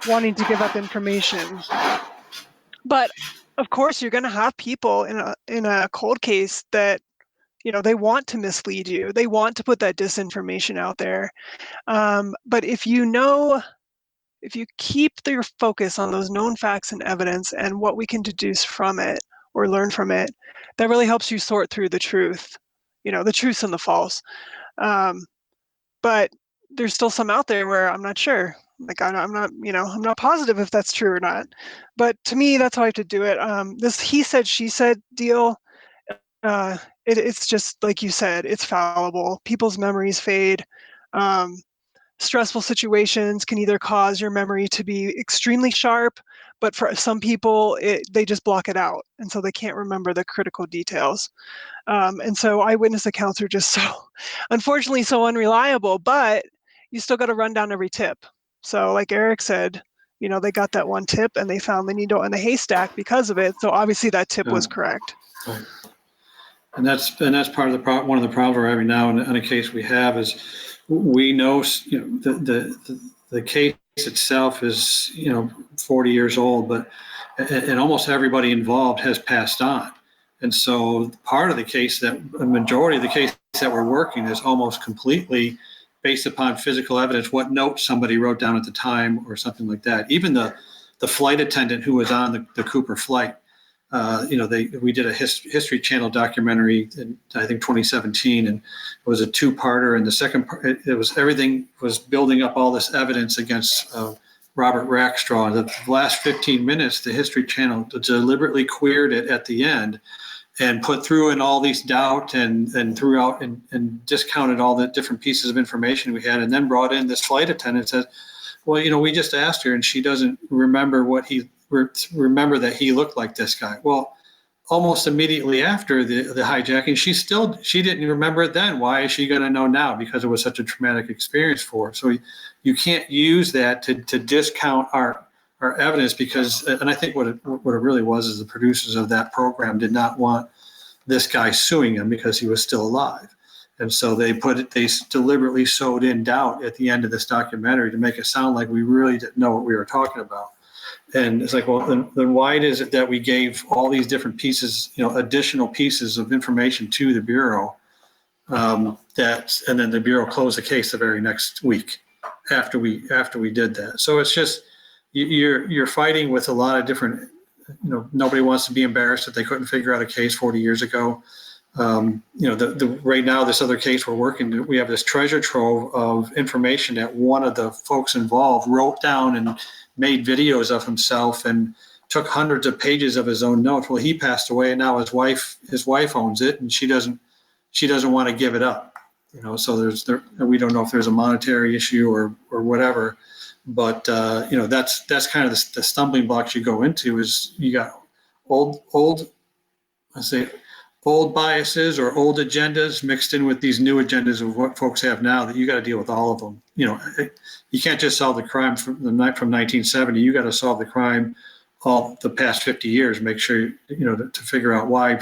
wanting to give up information. But of course, you're going to have people in a cold case that, they want to mislead you. They want to put that disinformation out there. But if you keep your focus on those known facts and evidence and what we can deduce from it or learn from it, that really helps you sort through the truth, the truths and the false. But there's still some out there where I'm not sure. Like I'm not positive if that's true or not. But to me, that's how I have to do it. This he said, she said deal. It's just like you said, it's fallible. People's memories fade. Stressful situations can either cause your memory to be extremely sharp, but for some people, they just block it out. And so they can't remember the critical details. And so eyewitness accounts are just unfortunately, so unreliable, but you still got to run down every tip. So like Erik said, they got that one tip and they found the needle in the haystack because of it. So obviously that tip was correct. Right. And that's part of the problem. One of the problems we're having now in a case we have is we know, the case itself is 40 years old, but and almost everybody involved has passed on, and so part of the case a majority of the case that we're working is almost completely based upon physical evidence, what note somebody wrote down at the time or something like that. Even the flight attendant who was on the Cooper flight. We did a History Channel documentary in, I think, 2017, and it was a two-parter. And the second part, everything was building up all this evidence against Robert Rackstraw. The last 15 minutes, the History Channel deliberately queered it at the end and threw in all these doubt and threw out and discounted all the different pieces of information we had, and then brought in this flight attendant and said, well, we just asked her and she doesn't remember remember that he looked like this guy. Well, almost immediately after the hijacking, she didn't remember it then. Why is she going to know now? Because it was such a traumatic experience for her. So you can't use that to discount our evidence, because, and I think what it really was is the producers of that program did not want this guy suing him because he was still alive. And so they deliberately sewed in doubt at the end of this documentary to make it sound like we really didn't know what we were talking about. And it's like, well, then why is it that we gave all these different pieces, additional pieces of information to the Bureau, and then the Bureau closed the case the very next week? after we did that. So it's just you're fighting with a lot of different. Nobody wants to be embarrassed that they couldn't figure out a case 40 years ago. Right now, this other case we're working, we have this treasure trove of information that one of the folks involved wrote down and made videos of himself and took hundreds of pages of his own notes. Well, he passed away, and now his wife owns it, and she doesn't want to give it up. So we don't know if there's a monetary issue or whatever, but that's kind of the stumbling blocks you go into. Is you got old biases or old agendas mixed in with these new agendas of what folks have now, that you got to deal with all of them. You can't just solve the crime from 1970. You got to solve the crime all the past 50 years. Make sure to figure out why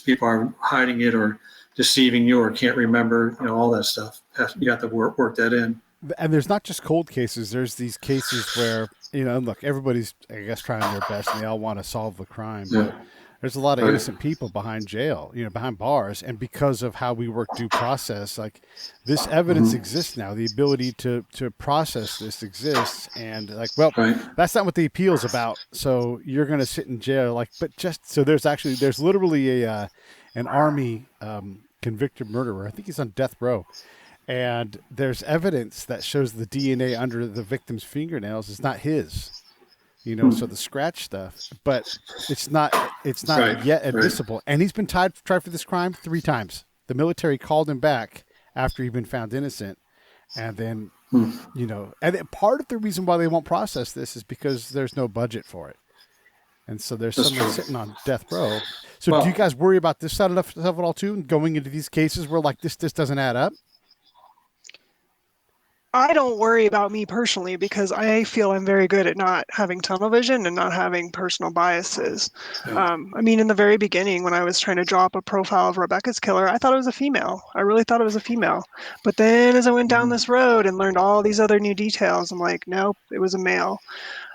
people are hiding it or deceiving you or can't remember. All that stuff. You got to work that in. And there's not just cold cases. There's these cases where look, everybody's, I guess, trying their best and they all want to solve the crime. Yeah. But there's a lot of innocent people behind jail, behind bars. And because of how we work due process, like this evidence exists now. The ability to process this exists. And that's not what the appeal is about. So you're going to sit in jail. There's literally an Army convicted murderer. I think he's on death row. And there's evidence that shows the DNA under the victim's fingernails is not his. So the scratch stuff, but it's not yet admissible. Right. And he's been tried for this crime 3 times. The military called him back after he'd been found innocent. And then, and part of the reason why they won't process this is because there's no budget for it. And so there's someone sitting on death row. So do you guys worry about this side of stuff at all too? Going into these cases where this doesn't add up? I don't worry about me personally because I feel I'm very good at not having tunnel vision and not having personal biases. In the very beginning, when I was trying to draw up a profile of Rebecca's killer, I thought it was a female. I really thought it was a female. But then as I went down this road and learned all these other new details, I'm like, nope, it was a male.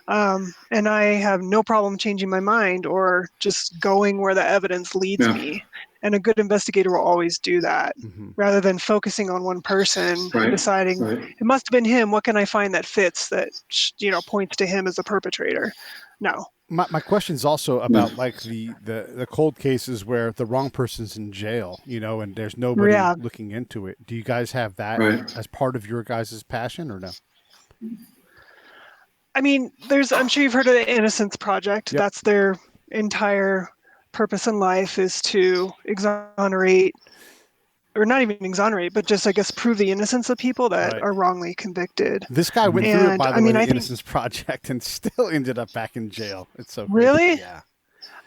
And I have no problem changing my mind or just going where the evidence leads me. And a good investigator will always do that rather than focusing on one person and deciding it must have been him. What can I find that fits that, points to him as a perpetrator? No. My question is also about the cold cases where the wrong person's in jail, and there's nobody looking into it. Do you guys have that as part of your guys' passion or no? I'm sure you've heard of the Innocence Project. Yep. That's their entire purpose in life, is to exonerate, or not even exonerate, but just, I guess, prove the innocence of people that are wrongly convicted. This guy went through it, by the way, the Innocence Project, and still ended up back in jail. It's so crazy. Really? Yeah.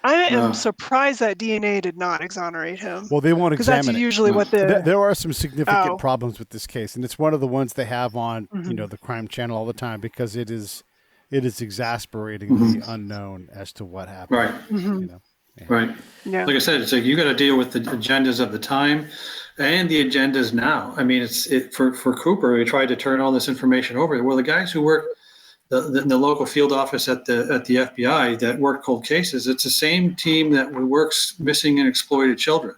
I am surprised that DNA did not exonerate him. Well, they won't examine it. Because that's usually what There are some significant problems with this case, and it's one of the ones they have on, the Crime Channel all the time, because it is exasperatingly unknown as to what happened. Right. Right. Yeah. Like I said, it's like you got to deal with the agendas of the time and the agendas now. For Cooper, we tried to turn all this information over. Well, the guys who work the local field office at the FBI that work cold cases, it's the same team that works missing and exploited children.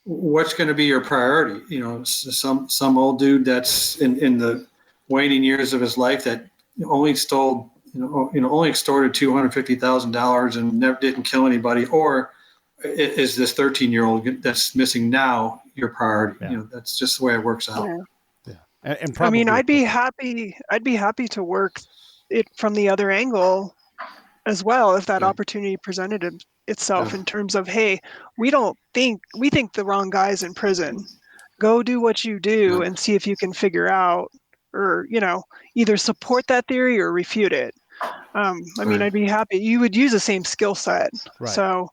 What's going to be your priority? Some old dude that's in the waning years of his life that only stole, only extorted $250,000 and never didn't kill anybody, or is this 13-year-old that's missing now your priority? Yeah. That's just the way it works out. Yeah. And probably, I'd be happy to work it from the other angle as well if that opportunity presented itself in terms of, hey, we think the wrong guy's in prison. Go do what you do and see if you can figure out, or either support that theory or refute it. I'd be happy. You would use the same skill set. Right. So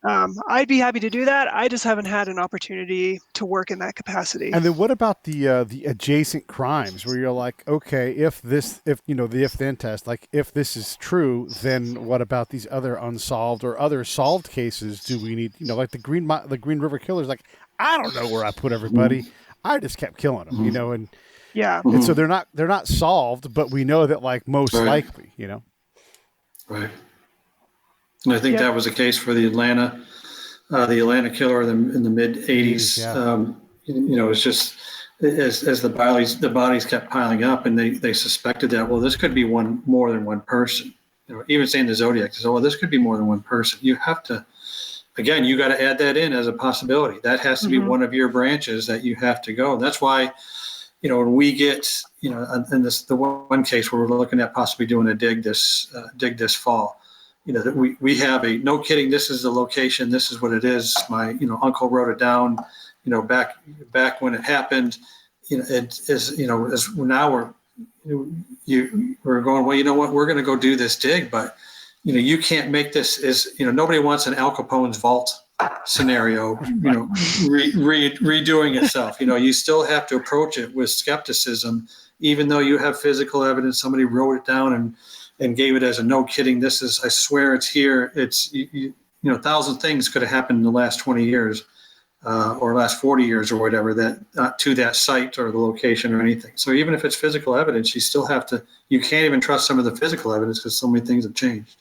I'd be happy to do that. I just haven't had an opportunity to work in that capacity. And then what about the adjacent crimes where you're like, okay, if the if-then test, like if this is true, then what about these other unsolved or other solved cases? Do we need, like the Green River Killers? Like, I don't know where I put everybody. I just kept killing them, and yeah. And so they're not solved, but we know that most likely, Right. And I think that was the case for the Atlanta killer in the mid 80s. Yeah. It's just as the bodies kept piling up, and they suspected that, well, this could be more than one person. Even saying the Zodiac, well, this could be more than one person. You have to, again, you got to add that in as a possibility. That has to be one of your branches that you have to go. And that's why, when we get, in the one case where we're looking at possibly doing a dig this fall, that we have a, no kidding, this is the location, this is what it is. My, uncle wrote it down, back when it happened. It is, as now we're going, well, you know what, we're going to go do this dig, but you can't make this nobody wants an Al Capone's vault scenario, redoing itself. You still have to approach it with skepticism, even though you have physical evidence. Somebody wrote it down and gave it as a no kidding. This is, I swear it's here. It's, 1,000 things could have happened in the last 20 years. Or last 40 years or whatever, that to that site or the location or anything. So even if it's physical evidence, you still have to, you can't even trust some of the physical evidence because so many things have changed.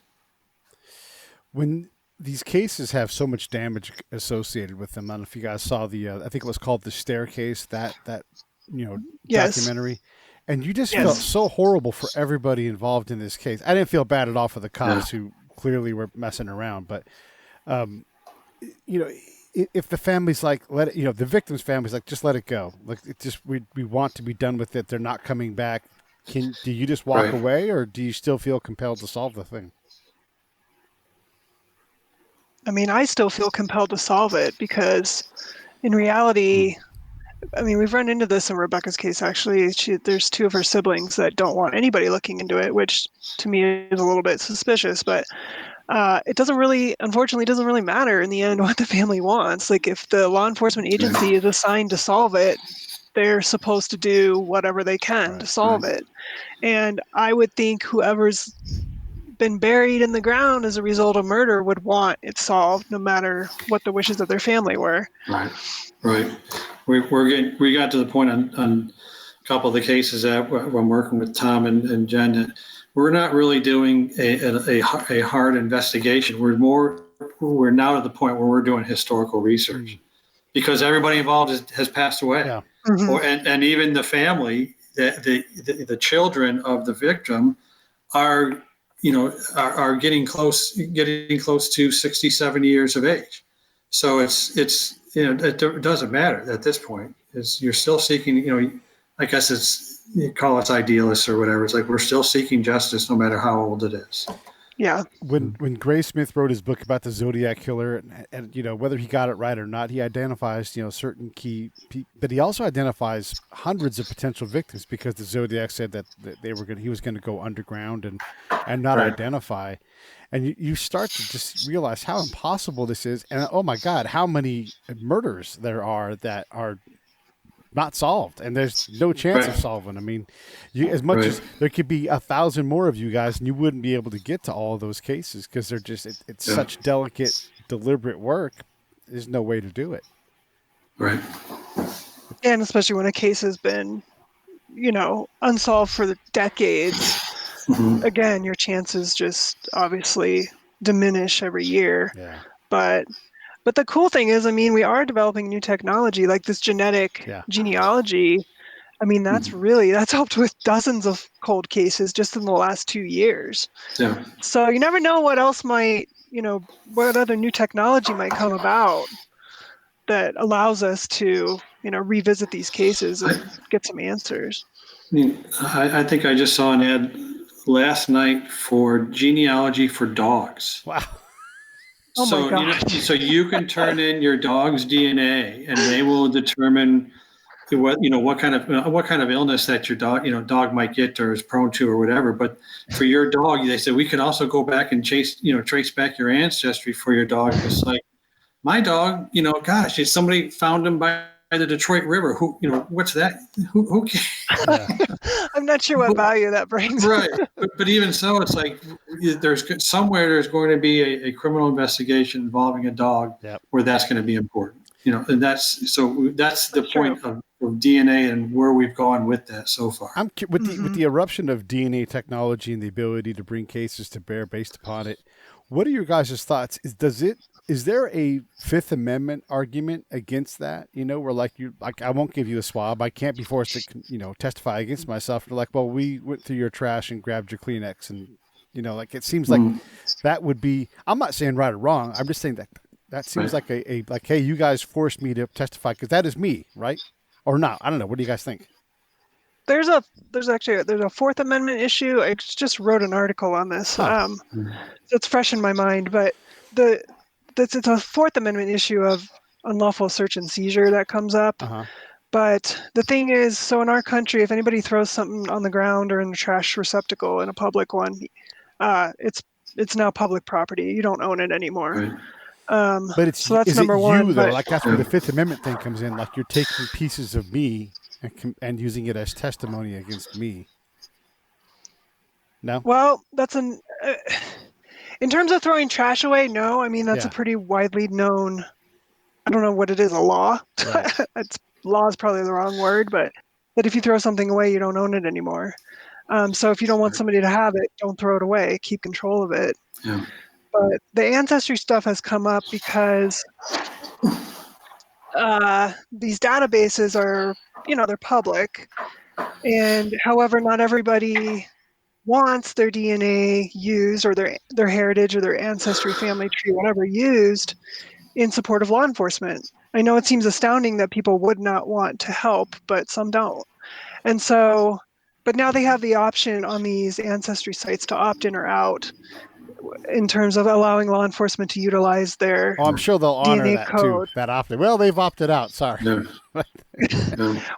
When these cases have so much damage associated with them, I don't know if you guys saw the, I think it was called The Staircase, that Yes. documentary. And you just felt so horrible for everybody involved in this case. I didn't feel bad at all for the cops who clearly were messing around, but, if the family's like, let it, the victim's family's like, just let it go. Like, it just, we want to be done with it. They're not coming back. Do you just walk away, or do you still feel compelled to solve the thing? I mean, I still feel compelled to solve it because in reality, I mean, we've run into this in Rebecca's case, actually. There's two of her siblings that don't want anybody looking into it, which to me is a little bit suspicious, but it unfortunately doesn't really matter in the end what the family wants. Like, if the law enforcement agency is assigned to solve it, they're supposed to do whatever they can to solve it. And I would think whoever's been buried in the ground as a result of murder would want it solved, no matter what the wishes of their family were. Right. We got to the point on a couple of the cases that I'm working with Tom and Jen, that we're not really doing a hard investigation. We're now at the point where we're doing historical research because everybody involved has passed away. Yeah. And even the family, the children of the victim are getting close to 60, 70 years of age. So it doesn't matter at this point. You're still seeking, I guess you call us idealists or whatever. It's like we're still seeking justice no matter how old it is. Yeah. When Kleinsmith wrote his book about the Zodiac killer, and whether he got it right or not, he identifies certain key, but he also identifies hundreds of potential victims because the Zodiac said that he was going to go underground and not identify, and you start to just realize how impossible this is, and oh my God, how many murders there are that are not solved, and there's no chance of solving. I mean, as much as there could be 1,000 more of you guys, and you wouldn't be able to get to all of those cases because they're just it's such delicate, deliberate work. There's no way to do it. Right. And especially when a case has been, unsolved for decades. Again, your chances just obviously diminish every year. Yeah. But the cool thing is, I mean, we are developing new technology like this genetic genealogy. I mean, that's helped with dozens of cold cases just in the last 2 years. Yeah. So you never know what else might, what other new technology might come about that allows us to, revisit these cases and get some answers. I think I just saw an ad last night for genealogy for dogs. Wow. Oh so, my God. So you can turn in your dog's DNA, and they will determine what kind of illness that your dog might get or is prone to or whatever. But for your dog, they said we can also go back and trace back your ancestry for your dog. It's like my dog, gosh, if somebody found him by the Detroit River, what's that? Who cares? I'm not sure what value that brings. Right. But even so, it's like there's going to be a criminal investigation involving a dog where that's going to be important. And that's the point of DNA and where we've gone with that so far. With the eruption of DNA technology and the ability to bring cases to bear based upon it, what are your guys' thoughts? Does it Is there a Fifth Amendment argument against that? Where I won't give you a swab. I can't be forced to, testify against myself. They're like, well, we went through your trash and grabbed your Kleenex, and it seems like that would be. I'm not saying right or wrong. I'm just saying that seems like like, hey, you guys forced me to testify because that is me, right? Or not? I don't know. What do you guys think? There's a Fourth Amendment issue. I just wrote an article on this. So it's fresh in my mind, but it's a Fourth Amendment issue of unlawful search and seizure that comes up. But the thing is, so in our country, if anybody throws something on the ground or in the trash receptacle in a public one, it's now public property. You don't own it anymore. But so that's is number it one. You, though? Like that's where the Fifth Amendment thing comes in. Like you're taking pieces of me and using it as testimony against me. No. Well, that's in terms of throwing trash away. No, I mean that's a pretty widely known. I don't know what it is. A law. Right. Law is probably the wrong word, but that if you throw something away, you don't own it anymore. So if you don't want somebody to have it, don't throw it away. Keep control of it. Yeah. But the ancestry stuff has come up because these databases are, they're public. And however, not everybody wants their DNA used or their heritage or their ancestry, family tree, whatever, used in support of law enforcement. I know it seems astounding that people would not want to help, but some don't. And so, but now they have the option on these ancestry sites to opt in or out in terms of allowing law enforcement to utilize their I'm sure they'll honor DNA that code. too. That opted. Well, they've opted out. Sorry. No.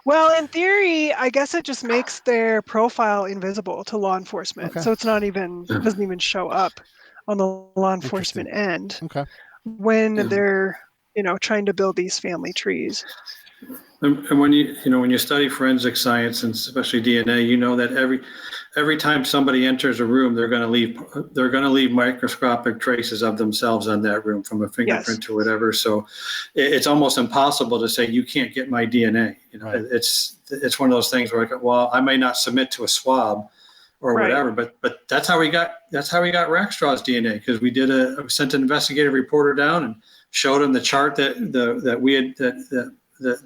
Well, in theory, I guess it just makes their profile invisible to law enforcement. Okay. So it's not even doesn't even show up on the law enforcement end when they're trying to build these family trees. And when you study forensic science and especially DNA, that every time somebody enters a room, they're going to leave microscopic traces of themselves on that room, from a fingerprint to whatever. So it's almost impossible to say you can't get my DNA. Right. It's one of those things where I may not submit to a swab or whatever, but that's how we got Rackstraw's DNA, because we sent an investigative reporter down and showed him the chart that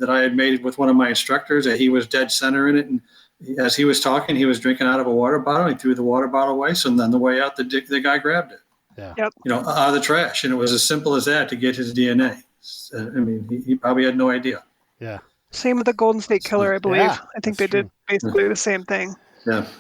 I had made with one of my instructors, that he was dead center in it. And as he was talking, he was drinking out of a water bottle. He threw the water bottle away. So then the way out, the guy grabbed it, out of the trash. And it was as simple as that to get his DNA. I mean, he probably had no idea. Yeah. Same with the Golden State Killer, I believe. Yeah, I think they did basically the same thing.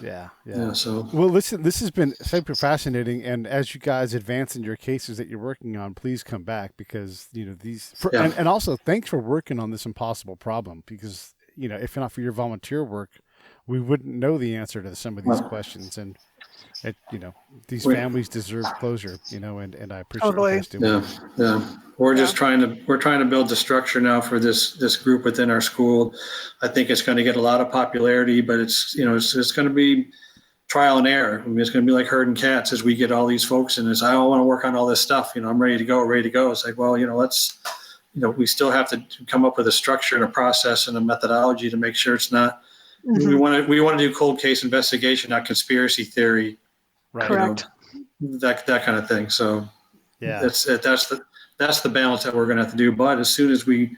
Yeah. So, well, listen, this has been super fascinating, and as you guys advance in your cases that you're working on, please come back, because and also thanks for working on this impossible problem, because if not for your volunteer work, we wouldn't know the answer to some of these questions, and these families deserve closure, and I appreciate you guys doing that. Yeah. We're just trying to build the structure now for this group within our school. I think it's going to get a lot of popularity, but it's going to be trial and error. I mean, it's going to be like herding cats as we get all these folks in. I want to work on all this stuff. I'm ready to go. It's like, well, we still have to come up with a structure and a process and a methodology to make sure it's not. We want to do cold case investigation, not conspiracy theory. Right. Correct. That kind of thing. So yeah, that's the balance that we're going to have to do. But as soon as we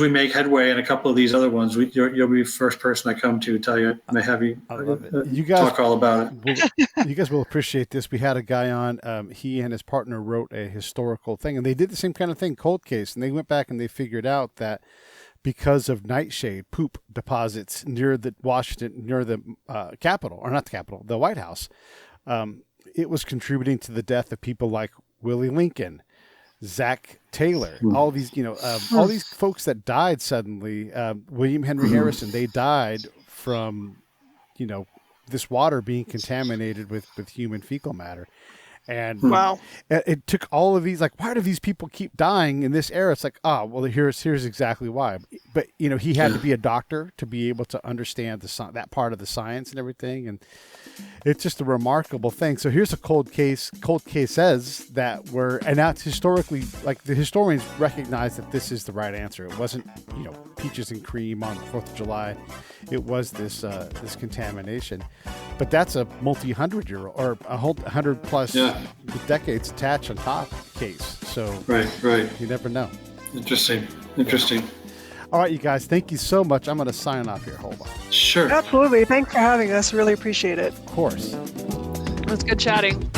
make headway in a couple of these other ones, you'll be the first person I come to tell you. I have you. I love it. You guys talk all about it. You guys will appreciate this. We had a guy on. He and his partner wrote a historical thing, and they did the same kind of thing, cold case, and they went back and they figured out that because of nightshade poop deposits near the Capitol, or not the Capitol, the White House, it was contributing to the death of people like Willie Lincoln, Zach Taylor, all these, all these folks that died suddenly. William Henry Harrison, they died from, this water being contaminated with human fecal matter. And it took all of these, why do these people keep dying in this era? It's like, well, here's exactly why. But, he had to be a doctor to be able to understand that part of the science and everything. And it's just a remarkable thing. So here's a cold case. Cold case says that and now it's historically, the historians recognize that this is the right answer. It wasn't, peaches and cream on 4th of July. It was this contamination. But that's a multi-100-year-old or a whole 100+ decades attached on top case. So Right. you never know. Interesting. All right, you guys, thank you so much. I'm going to sign off here. Hold on. Sure. Absolutely. Thanks for having us. Really appreciate it. Of course. It was good chatting.